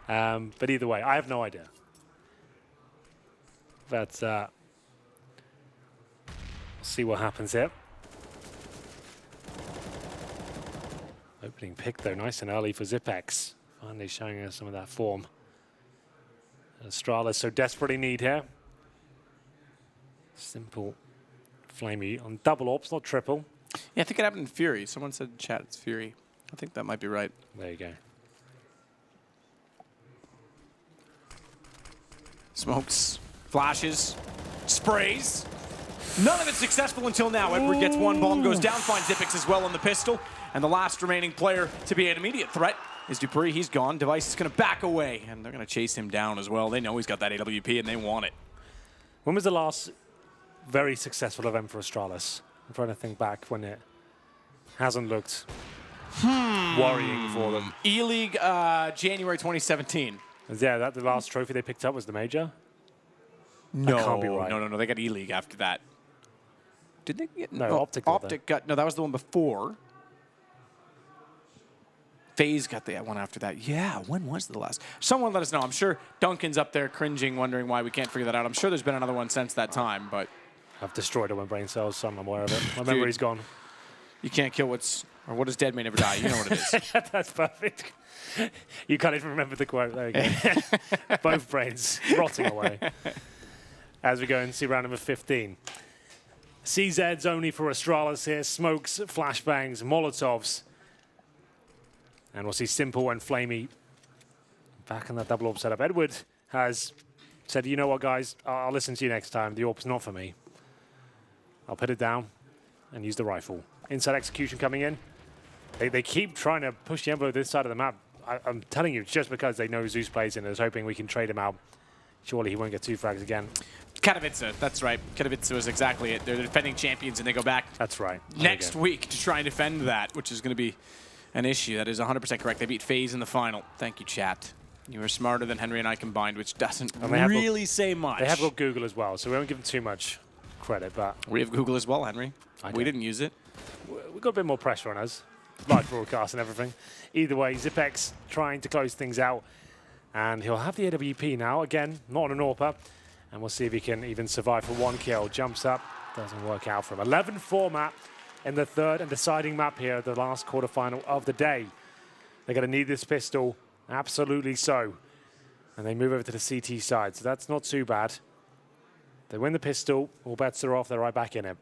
But either way, I have no idea. But we'll see what happens here. Opening pick, though, nice and early for Zipex. Finally showing us some of that form. Astralis so desperately need here. Simple Flamey on double ops, not triple. Yeah, I think it happened in Fury. Someone said in chat it's Fury. I think that might be right. There you go. Smokes, flashes, sprays. None of it successful until now. Edward gets one, bomb goes down, finds Zipex as well on the pistol. And the last remaining player to be an immediate threat is Dupree. He's gone. Device is going to back away, and they're going to chase him down as well. They know he's got that AWP, and they want it. When was the last very successful event for Astralis? I'm trying to think back when it hasn't looked worrying for them. E-League, January 2017. Yeah, that the last trophy they picked up was the major? No, That can't be right. no. They got E-League after that. Did they get... No, Optic got Optic got... No, that was the one before. FaZe got the one after that. Yeah, when was the last? Someone let us know. I'm sure Duncan's up there cringing, wondering why we can't figure that out. I'm sure there's been another one since that time, but... I've destroyed all my brain cells, so I'm aware of it. My memory's gone. You can't kill what's... Or what is dead may never die. You know what it is. That's perfect. You can't even remember the quote. There you go. Both brains rotting away. As we go and see round number 15. CZ's only for Astralis here. Smokes, flashbangs, Molotovs. And we'll see Simple and Flamey back in that double orb setup. Edward has said, you know what, guys, I'll listen to you next time. The orb's not for me. I'll put it down and use the rifle. Inside execution coming in. They keep trying to push the envelope this side of the map. I'm telling you, it's just because they know Zeus plays in and is hoping we can trade him out. Surely he won't get 2 frags again. Katowice, that's right. Katowice was exactly it. They're the defending champions, and they go back That's right. next week to try and defend that, which is going to be an issue. That is 100% correct. They beat FaZe in the final. Thank you, chat. You are smarter than Henry and I combined, which doesn't really say much. They have got Google as well, so we won't give them too much credit, but We have Google as well, Henry. I We don't. didn't use it. we've got a bit more pressure on us. Live broadcast and everything. Either way, Zipex trying to close things out. And he'll have the AWP now. Again, not on an AWPer. And we'll see if he can even survive for 1 kill. Jumps up. Doesn't work out for him. 11-4 map in the third and deciding map here, the last quarterfinal of the day. They're going to need this pistol. Absolutely so. And they move over to the CT side. So that's not too bad. They win the pistol. All bets are off. They're right back in it.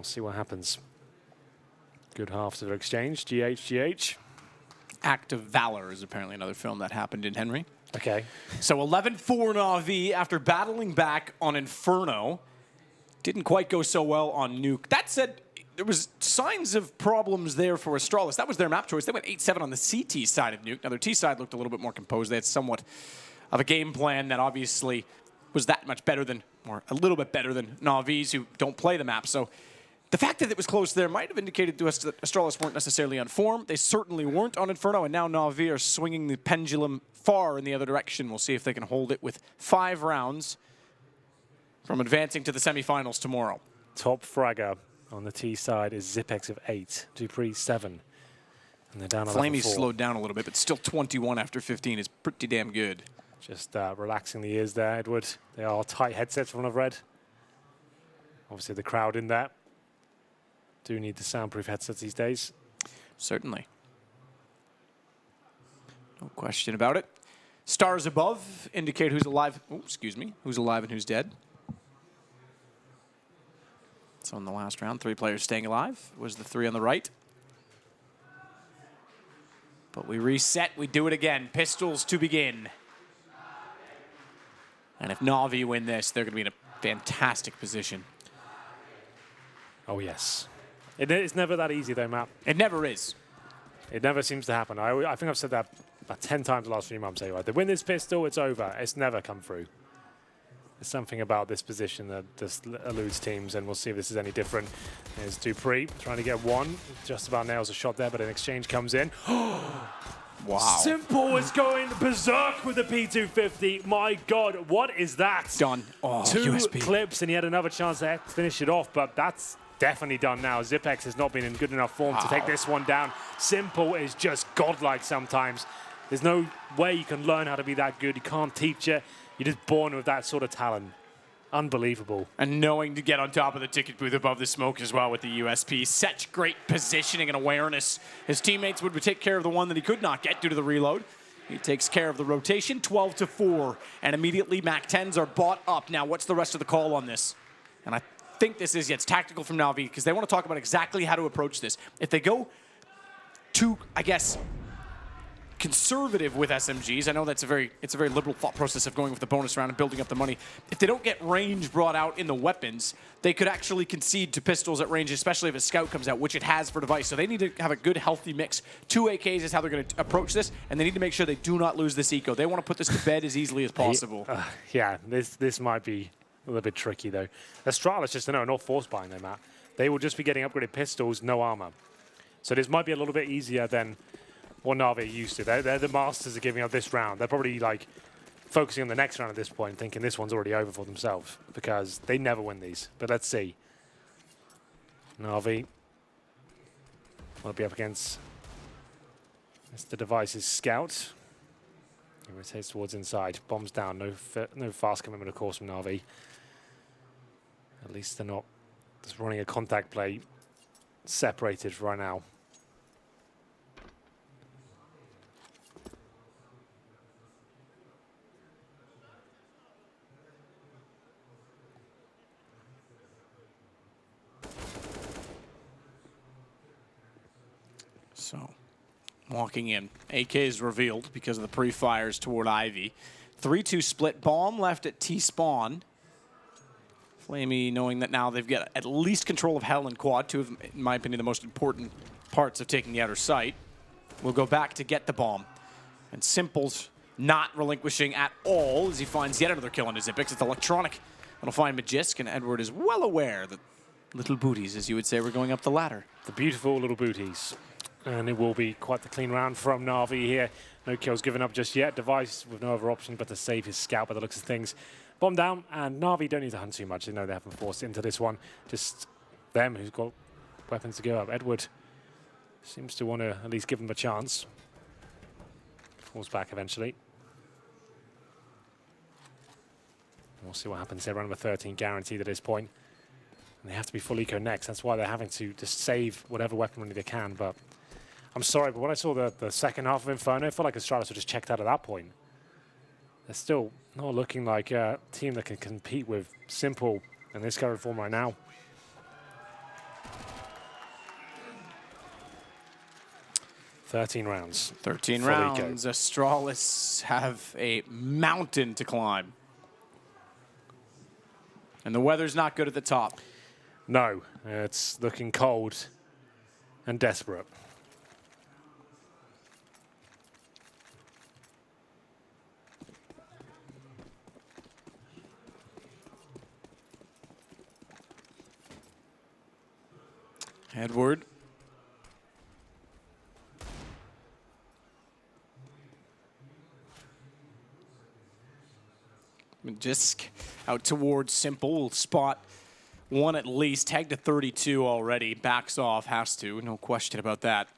We'll see what happens. Good half to the exchange. GH. Act of Valor is apparently another film that happened in Henry. Okay. So 11-4 Na'Vi after battling back on Inferno. Didn't quite go so well on Nuke. That said, there was signs of problems there for Astralis. That was their map choice. They went 8-7 on the CT side of Nuke. Now, their T side looked a little bit more composed. They had somewhat of a game plan that obviously was that much better than, or a little bit better than Na'Vi's who don't play the map. So the fact that it was close there might have indicated to us that Astralis weren't necessarily on form. They certainly weren't on Inferno, and now Na'Vi are swinging the pendulum far in the other direction. We'll see if they can hold it with 5 rounds from advancing to the semifinals tomorrow. Top fragger on the T side is Zipex of 8, Dupree 7. And they're down 11-4. Flamey's slowed down a little bit, but still 21 after 15 is pretty damn good. Just relaxing the ears there, Edward. They are tight headsets from what I've read. Obviously the crowd in there do need the soundproof headsets these days. Certainly. No question about it. Stars above indicate who's alive. Oh, excuse me. Who's alive and who's dead. So in the last round, 3 players staying alive was the 3 on the right. But we reset. We do it again. Pistols to begin. And if Na'Vi win this, they're going to be in a fantastic position. Oh, yes. It's never that easy, though, Matt. It never is. It never seems to happen. I think I've said that about 10 times the last few months. Anyway. They win this pistol, it's over. It's never come through. There's something about this position that just eludes teams, and we'll see if this is any different. There's Dupree trying to get one. Just about nails a shot there, but an exchange comes in. Wow. Simple is going berserk with the P250. My God, what is that? Done. Oh, 2 USP. clips, and he had another chance to finish it off, but that's definitely done now. Zipex has not been in good enough form to take this one down. Simple is just godlike sometimes. There's no way you can learn how to be that good. You can't teach it. You're just born with that sort of talent. Unbelievable. And knowing to get on top of the ticket booth above the smoke as well with the USP. Such great positioning and awareness. His teammates would take care of the one that he could not get due to the reload. He takes care of the rotation, 12-4. And immediately MAC-10s are bought up. Now, what's the rest of the call on this? And I think this is, it's tactical from Na'Vi because they want to talk about exactly how to approach this. If they go too, I guess, conservative with SMGs. I know it's a very liberal thought process of going with the bonus round and building up the money. If they don't get range brought out in the weapons, they could actually concede to pistols at range, especially if a scout comes out, which it has for Device. So they need to have a good, healthy mix. 2 AKs is how they're going to approach this, and they need to make sure they do not lose this eco. They want to put this to bed as easily as possible. Yeah, this might be a little bit tricky, though. Astralis just not force buying them, Matt. They will just be getting upgraded pistols, no armor. So this might be a little bit easier than what Na'Vi used to. They're the masters of giving up this round. They're probably like focusing on the next round at this point, thinking this one's already over for themselves because they never win these. But let's see. Na'Vi will be up against Mr. Device's scout. He rotates towards inside. Bombs down. No fast commitment, of course, from Na'Vi. At least they're not just running a contact play separated right now. So, walking in. AK is revealed because of the pre-fires toward Ivy. 3-2 split. Bomb left at T-spawn. Flamey knowing that now they've got at least control of Hell and Quad, 2 of them, in my opinion, the most important parts of taking the outer site. We'll go back to get the bomb. And Simple's not relinquishing at all as he finds yet another kill on his Zipex. It's Electronic. It'll find Magisk, and Edward is well aware that little booties, as you would say, were going up the ladder. The beautiful little booties. And it will be quite the clean round from Na'Vi here. No kills given up just yet. Device with no other option but to save his scout by the looks of things. Bomb down, and Na'Vi don't need to hunt too much. They know they haven't forced into this one. Just them who's got weapons to go up. Edward seems to want to at least give them a chance. Falls back eventually. We'll see what happens here. Round number 13 guaranteed at this point. And they have to be full eco next. That's why they're having to just save whatever weaponry they can. But I'm sorry, but when I saw the second half of Inferno, I felt like Astralis were just checked out at that point. They're still not looking like a team that can compete with Simple in this current form right now. 13 rounds. 13 Fully rounds. Astralis have a mountain to climb. And the weather's not good at the top. No, it's looking cold and desperate. Edward. Just out towards Simple. Will spot one at least. Tagged to 32 already. Backs off. Has to. No question about that.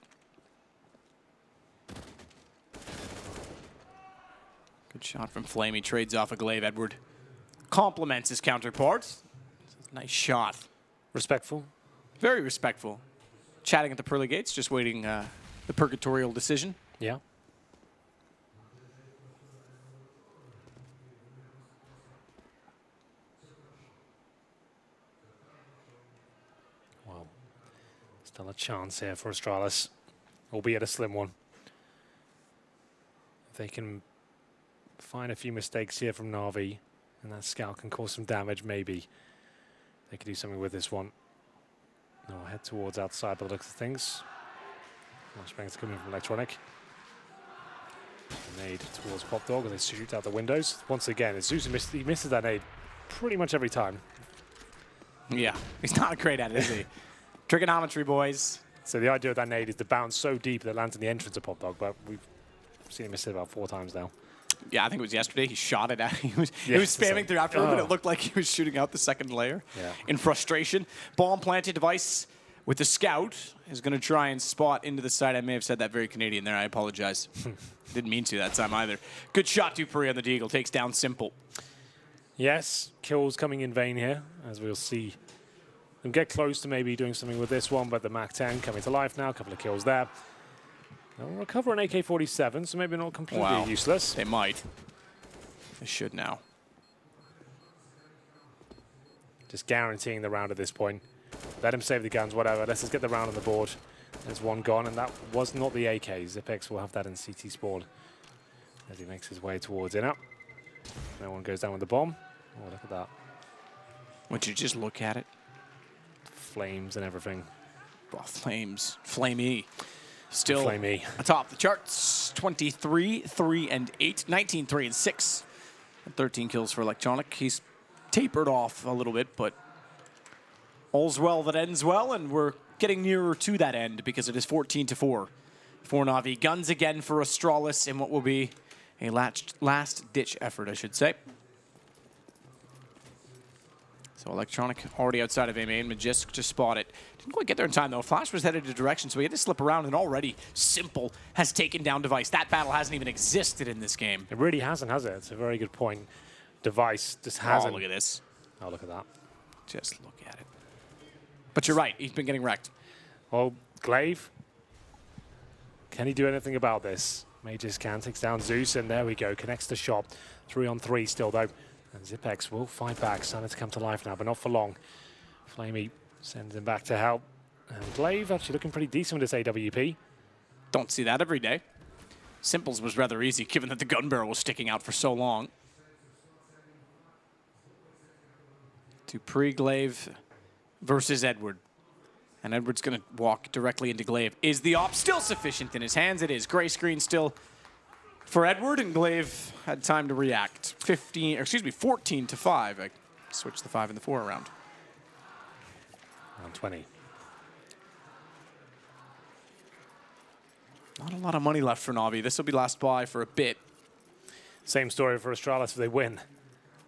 Good shot from Flamey. Trades off a glaive. Edward compliments his counterpart. Nice shot. Respectful. Very respectful. Chatting at the pearly gates. Just waiting the purgatorial decision. Yeah. Well, still a chance here for Astralis, albeit a slim one. If they can find a few mistakes here from Na'Vi, and that scout can cause some damage, maybe they could do something with this one. No, head towards outside by the looks of things. Flashbangs coming from Electronic. Nade towards Pop Dog, and they shoot out the windows. Once again, Zeus he misses that nade pretty much every time. Yeah, he's not great at it, is he? Trigonometry, boys. So the idea of that nade is to bounce so deep that it lands in the entrance of Pop Dog, but we've seen him miss it about 4 times now. Yeah, I think it was yesterday. He shot it out. He was Yes, spamming like, through afterward, but it looked like he was shooting out the second layer in frustration. Bomb planted device with the scout is going to try and spot into the side. I may have said that very Canadian there. I apologize. Didn't mean to that time either. Good shot, Dupree on the Deagle. Takes down Simple. Yes, kills coming in vain here, as we'll see them get close to maybe doing something with this one, but the MAC-10 coming to life now. A couple of kills there. They'll recover an AK-47, so maybe not completely useless. They might. They should now. Just guaranteeing the round at this point. Let him save the guns, whatever. Let's just get the round on the board. There's one gone, and that was not the AK. Zipex will have that in CT spawn as he makes his way towards it. No one goes down with the bomb. Oh, look at that. Would you just look at it? Flames and everything. Oh, flames. Flamey. Still Flamey. atop the charts. 23, 3, and 8. 19, 3, and 6. And 13 kills for Electronic. He's tapered off a little bit, but all's well that ends well, and we're getting nearer to that end because it is 14-4 for Na'Vi. Guns again for Astralis in what will be a last-ditch effort, I should say. So Electronic already outside of A main. Magisk just spot it. Didn't quite get there in time, though. Flash was headed a direction, so he had to slip around, and already Simple has taken down Device. That battle hasn't even existed in this game. It really hasn't, has it? It's a very good point. Device just hasn't. Oh, look at this. Oh, look at that. Just look at it. But you're right. He's been getting wrecked. Well, Glaive, can he do anything about this? Mages can. Takes down Zeus, and there we go. Connects the shot. 3-on-3 still, though. And Zipex will fight back. Starting to come to life now, but not for long. Flamey sends him back to help. And Glaive actually looking pretty decent with this AWP. Don't see that every day. Simple's was rather easy, given that the gun barrel was sticking out for so long. Dupree, Glaive versus Edward. And Edward's going to walk directly into Glaive. Is the op still sufficient in his hands? It is. Gray screen still for Edward, and Glaive had time to react. 14-5. I switched the 5 and the 4 around. Round 20. Not a lot of money left for Na'Vi. This will be last buy for a bit. Same story for Astralis if they win.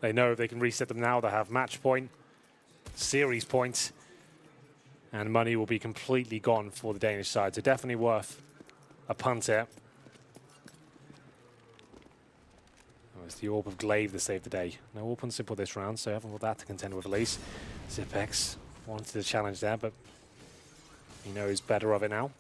They know if they can reset them now, they have match point, series points, and money will be completely gone for the Danish side. So definitely worth a punt here. Oh, it's the Orb of Glaive that saved the day. No Orb on Simple this round, so haven't got that to contend with at least. Zipex wanted the challenge there, but he knows better of it now.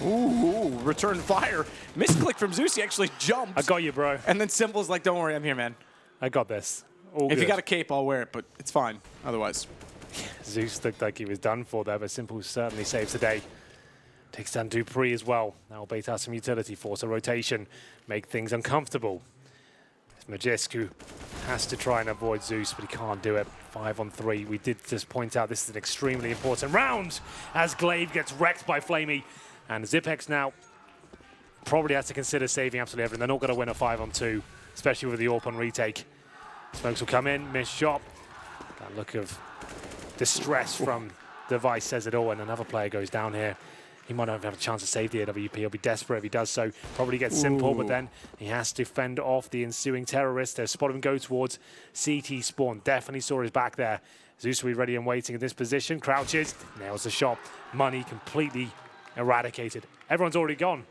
Ooh, return fire. Misclick from Zeus. He actually jumps. I got you, bro. And then Simple's like, don't worry, I'm here, man. I got this. All If you good. got a cape, I'll wear it, but it's fine otherwise. Zeus looked like he was done for there, but Simple certainly saves the day. Takes down Dupree as well. Now will bait out some utility, force a rotation, make things uncomfortable. It's Magisk who has to try and avoid Zeus, but he can't do it. 5 on 3. We did just point out this is an extremely important round as Glaive gets wrecked by Flamey. And Zipex now probably has to consider saving absolutely everything. They're not going to win a 5 on 2, especially with the AWP on retake. Smokes will come in, missed shot. That look of distress from Device says it all, and another player goes down here. He might not have a chance to save the AWP. He'll be desperate if he does so. Probably gets Simple, but then he has to fend off the ensuing terrorist. They spot him go towards CT spawn. Definitely saw his back there. Zeus will be ready and waiting in this position. Crouches, nails the shot. Money completely eradicated. Everyone's already gone.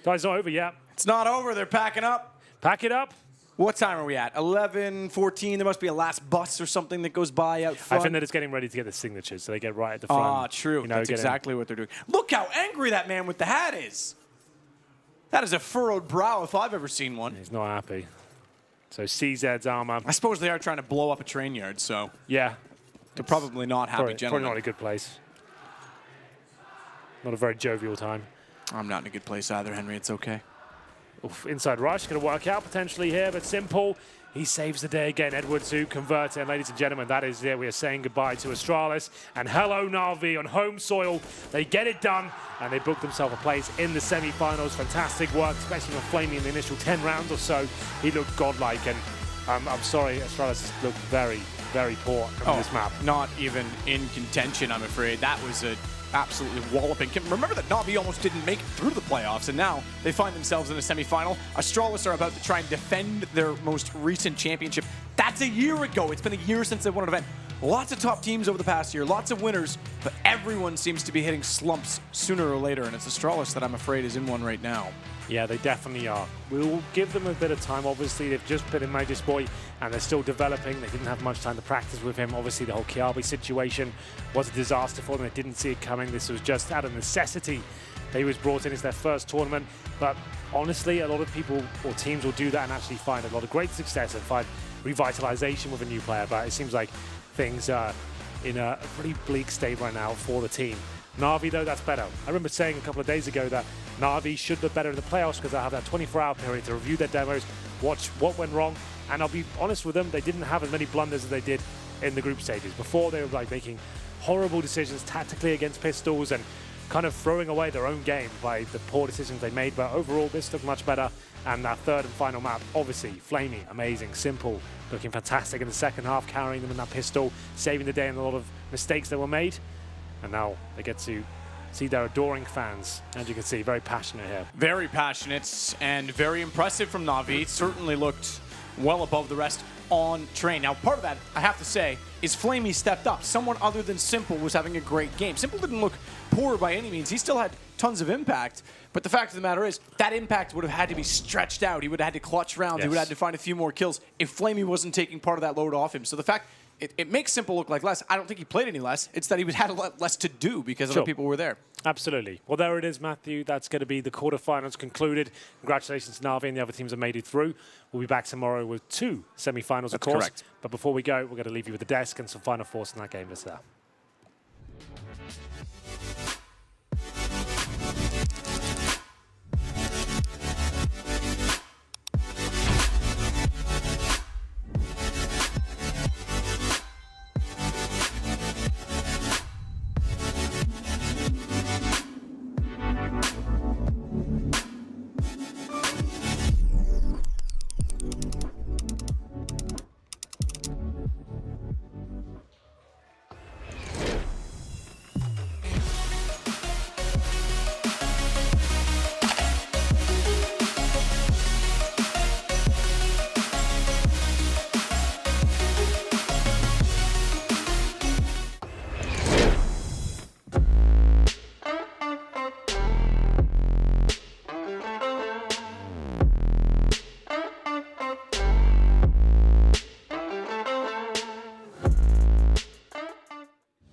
Guys, not over yet. It's not over. They're packing up. Pack it up. What time are we at? 11:14. There must be a last bus or something that goes by out front. I think they're just getting ready to get the signatures, so they get right at the front. Ah, true. That's exactly what they're doing. Look how angry that man with the hat is. That is a furrowed brow if I've ever seen one. He's not happy. So CZ's armor. I suppose they are trying to blow up a train yard, so Yeah. they're probably not happy gentlemen. Probably not a good place. Not a very jovial time. I'm not in a good place either, Henry. It's okay. Oof, inside rush, going to work out potentially here, but Simple, he saves the day again. Edwards who converts, and ladies and gentlemen, that is it. We are saying goodbye to Astralis, and hello Na'Vi on home soil. They get it done, and they book themselves a place in the semi-finals. Fantastic work, especially on Flamey in the initial 10 rounds or so. He looked godlike, and I'm sorry, Astralis looked very, very poor on this map. Not even in contention, I'm afraid. That was a absolutely walloping. Remember that Na'Vi almost didn't make it through the playoffs, and now they find themselves in a semifinal. Astralis are about to try and defend their most recent championship. That's a year ago. It's been a year since they won an event. Lots of top teams over the past year, lots of winners, but everyone seems to be hitting slumps sooner or later, and it's Astralis that I'm afraid is in one right now. Yeah, they definitely are. We'll give them a bit of time, obviously. They've just been in Magisk Boy, and they're still developing. They didn't have much time to practice with him. Obviously, the whole Kiabi situation was a disaster for them. They didn't see it coming. This was just out of necessity. They was brought in as their first tournament. But honestly, a lot of people or teams will do that and actually find a lot of great success and find revitalization with a new player. But it seems like things are in a pretty bleak state right now for the team. Na'Vi, though, that's better. I remember saying a couple of days ago that Na'Vi should look better in the playoffs because they'll have that 24-hour period to review their demos, watch what went wrong, and I'll be honest with them, they didn't have as many blunders as they did in the group stages. Before, they were like making horrible decisions tactically against pistols and kind of throwing away their own game by the poor decisions they made, but overall, this looked much better. And that third and final map, obviously, Flamey, amazing, Simple, looking fantastic in the second half, carrying them in that pistol, saving the day in a lot of mistakes that were made. And now they get to see their adoring fans. As you can see, very passionate here. Very passionate and very impressive from Na'Vi. Certainly looked well above the rest on train. Now, part of that, I have to say, is Flamey stepped up. Someone other than Simple was having a great game. Simple didn't look poor by any means. He still had tons of impact. But the fact of the matter is, that impact would have had to be stretched out. He would have had to clutch rounds. Yes. He would have had to find a few more kills if Flamey wasn't taking part of that load off him. So the fact, it makes Simple look like less. I don't think he played any less. It's that he had a lot less to do because other people were there. Absolutely. Well, there it is, Matthew. That's going to be the quarterfinals concluded. Congratulations to Na'Vi and the other teams that made it through. We'll be back tomorrow with 2 semi-finals, of course. Correct. But before we go, we're going to leave you with the desk and some final thoughts in that game as well.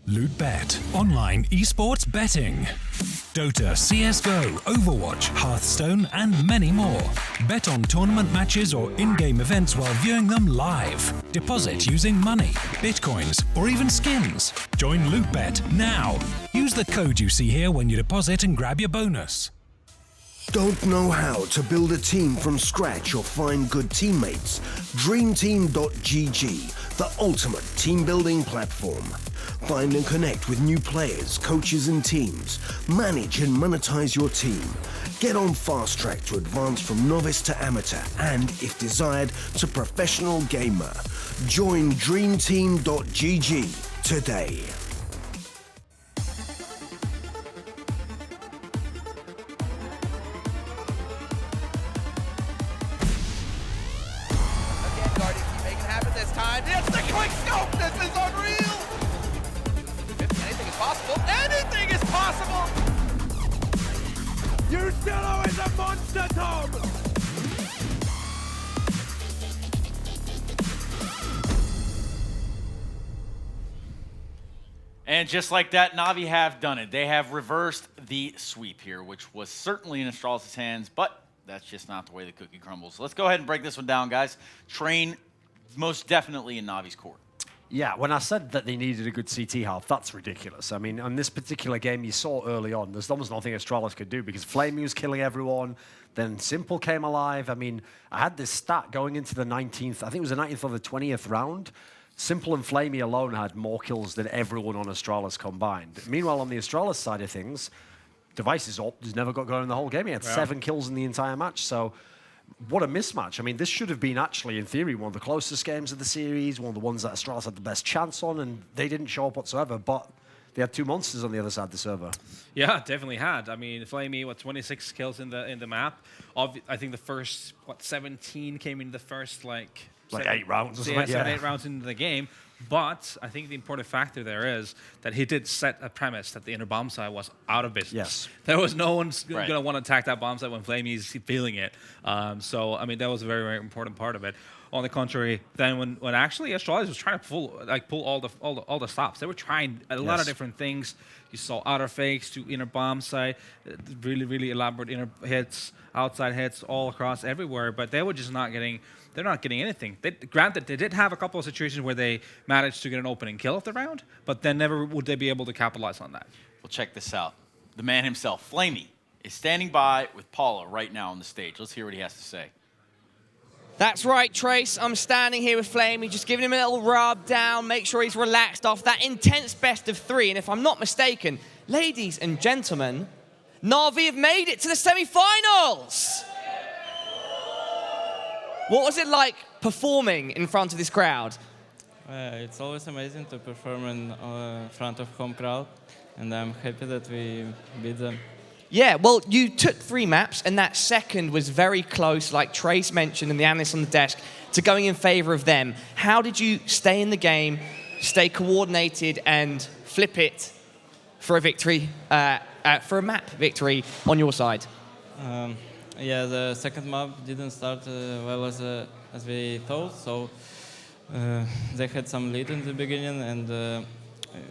Lootbet, online esports betting. Dota, CSGO, Overwatch, Hearthstone, and many more. Bet on tournament matches or in-game events while viewing them live. Deposit using money, bitcoins, or even skins. Join LootBet now. Use the code you see here when you deposit and grab your bonus. Don't know how to build a team from scratch or find good teammates? DreamTeam.gg, the ultimate team building platform. Find and connect with new players, coaches and teams. Manage and monetize your team. Get on fast track to advance from novice to amateur and, if desired, to professional gamer. Join DreamTeam.gg today. It's the quick scope! This is unreal! Anything is possible! Anything is possible! You still always a monster, Tom! And just like that, Na'Vi have done it. They have reversed the sweep here, which was certainly in Astralis' hands, but that's just not the way the cookie crumbles. So let's go ahead and break this one down, guys. Train most definitely in Na'Vi's court. Yeah, when I said that they needed a good CT half, that's ridiculous. I mean, on this particular game, you saw early on, there's almost nothing Astralis could do because Flamey was killing everyone. Then Simple came alive. I mean, I had this stat going into the 19th, I think it was the 19th or the 20th round. Simple and Flamey alone had more kills than everyone on Astralis combined. Meanwhile, on the Astralis side of things, Device has never got going in the whole game. He had 7 kills in the entire match, so what a mismatch. I mean, this should have been actually, in theory, one of the closest games of the series, one of the ones that Astralis had the best chance on, and they didn't show up whatsoever, but they had 2 monsters on the other side of the server. Yeah, definitely had. I mean, Flamey, 26 kills in the map. I think the first, 17 came in the first, like 8 rounds or something. Yeah, 7, 8 rounds into the game. But I think the important factor there is that he did set a premise that the inner bomb site was out of business. Yes. There was no one's going to want to attack that bomb site when Flamey's feeling it. So, I mean, that was a very, very important part of it. On the contrary, then when actually Astralis was trying to pull all the stops, they were trying a lot of different things. You saw outer fakes to inner bomb site, really, really elaborate inner hits, outside hits all across everywhere, but they were just not getting. They're not getting anything. Granted, they did have a couple of situations where they managed to get an opening kill of the round, but then never would they be able to capitalize on that. Well, check this out. The man himself, Flamey, is standing by with Paula right now on the stage. Let's hear what he has to say. That's right, Trace. I'm standing here with Flamey, just giving him a little rub down, make sure he's relaxed off that intense best of 3. And if I'm not mistaken, ladies and gentlemen, Na'Vi have made it to the semi-finals. What was it like performing in front of this crowd? It's always amazing to perform in front of home crowd, and I'm happy that we beat them. Yeah, well, you took 3 maps, and that second was very close, like Trace mentioned and the analyst on the desk, to going in favor of them. How did you stay in the game, stay coordinated, and flip it for a victory, for a map victory on your side? Yeah, the second map didn't start well as we thought, so they had some lead in the beginning, and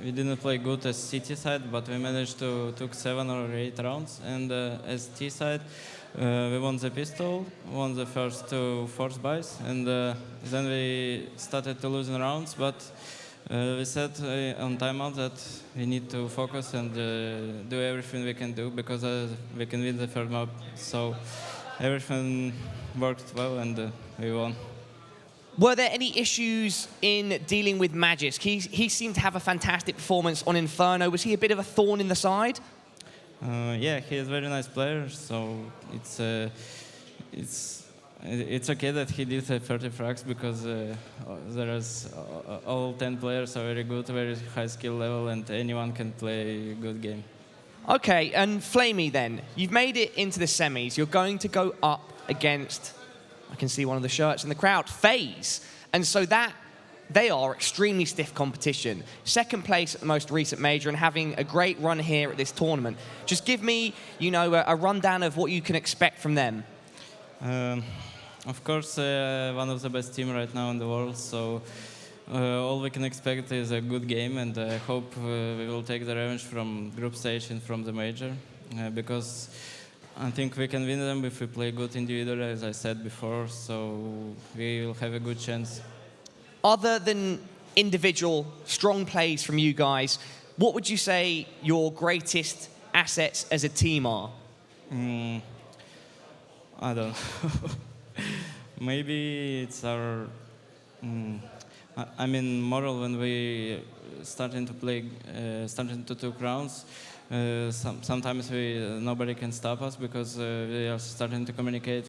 we didn't play good as CT side, but we managed to took 7 or 8 rounds, and as T side, we won the pistol, won the first 2 force buys, and then we started to lose in rounds, but we said on timeout that we need to focus and do everything we can do because we can win the third map. So everything worked well and we won. Were there any issues in dealing with Magisk? He seemed to have a fantastic performance on Inferno. Was he a bit of a thorn in the side? Yeah, he is a very nice player, so it's okay that he did 30 frags because all 10 players are very good, very high skill level, and anyone can play a good game. Okay, and Flamey then, you've made it into the semis. You're going to go up against, I can see one of the shirts in the crowd, FaZe. And so they are extremely stiff competition. Second place at the most recent major and having a great run here at this tournament. Just give me, a rundown of what you can expect from them. Of course, one of the best teams right now in the world, so all we can expect is a good game, and I hope we will take the revenge from group stage and from the major. because I think we can win them if we play good individually, as I said before. So we will have a good chance. Other than individual strong plays from you guys, what would you say your greatest assets as a team are? I don't know. Maybe it's our. I mean, moral when we starting to play, starting to took rounds. Sometimes nobody can stop us because we are starting to communicate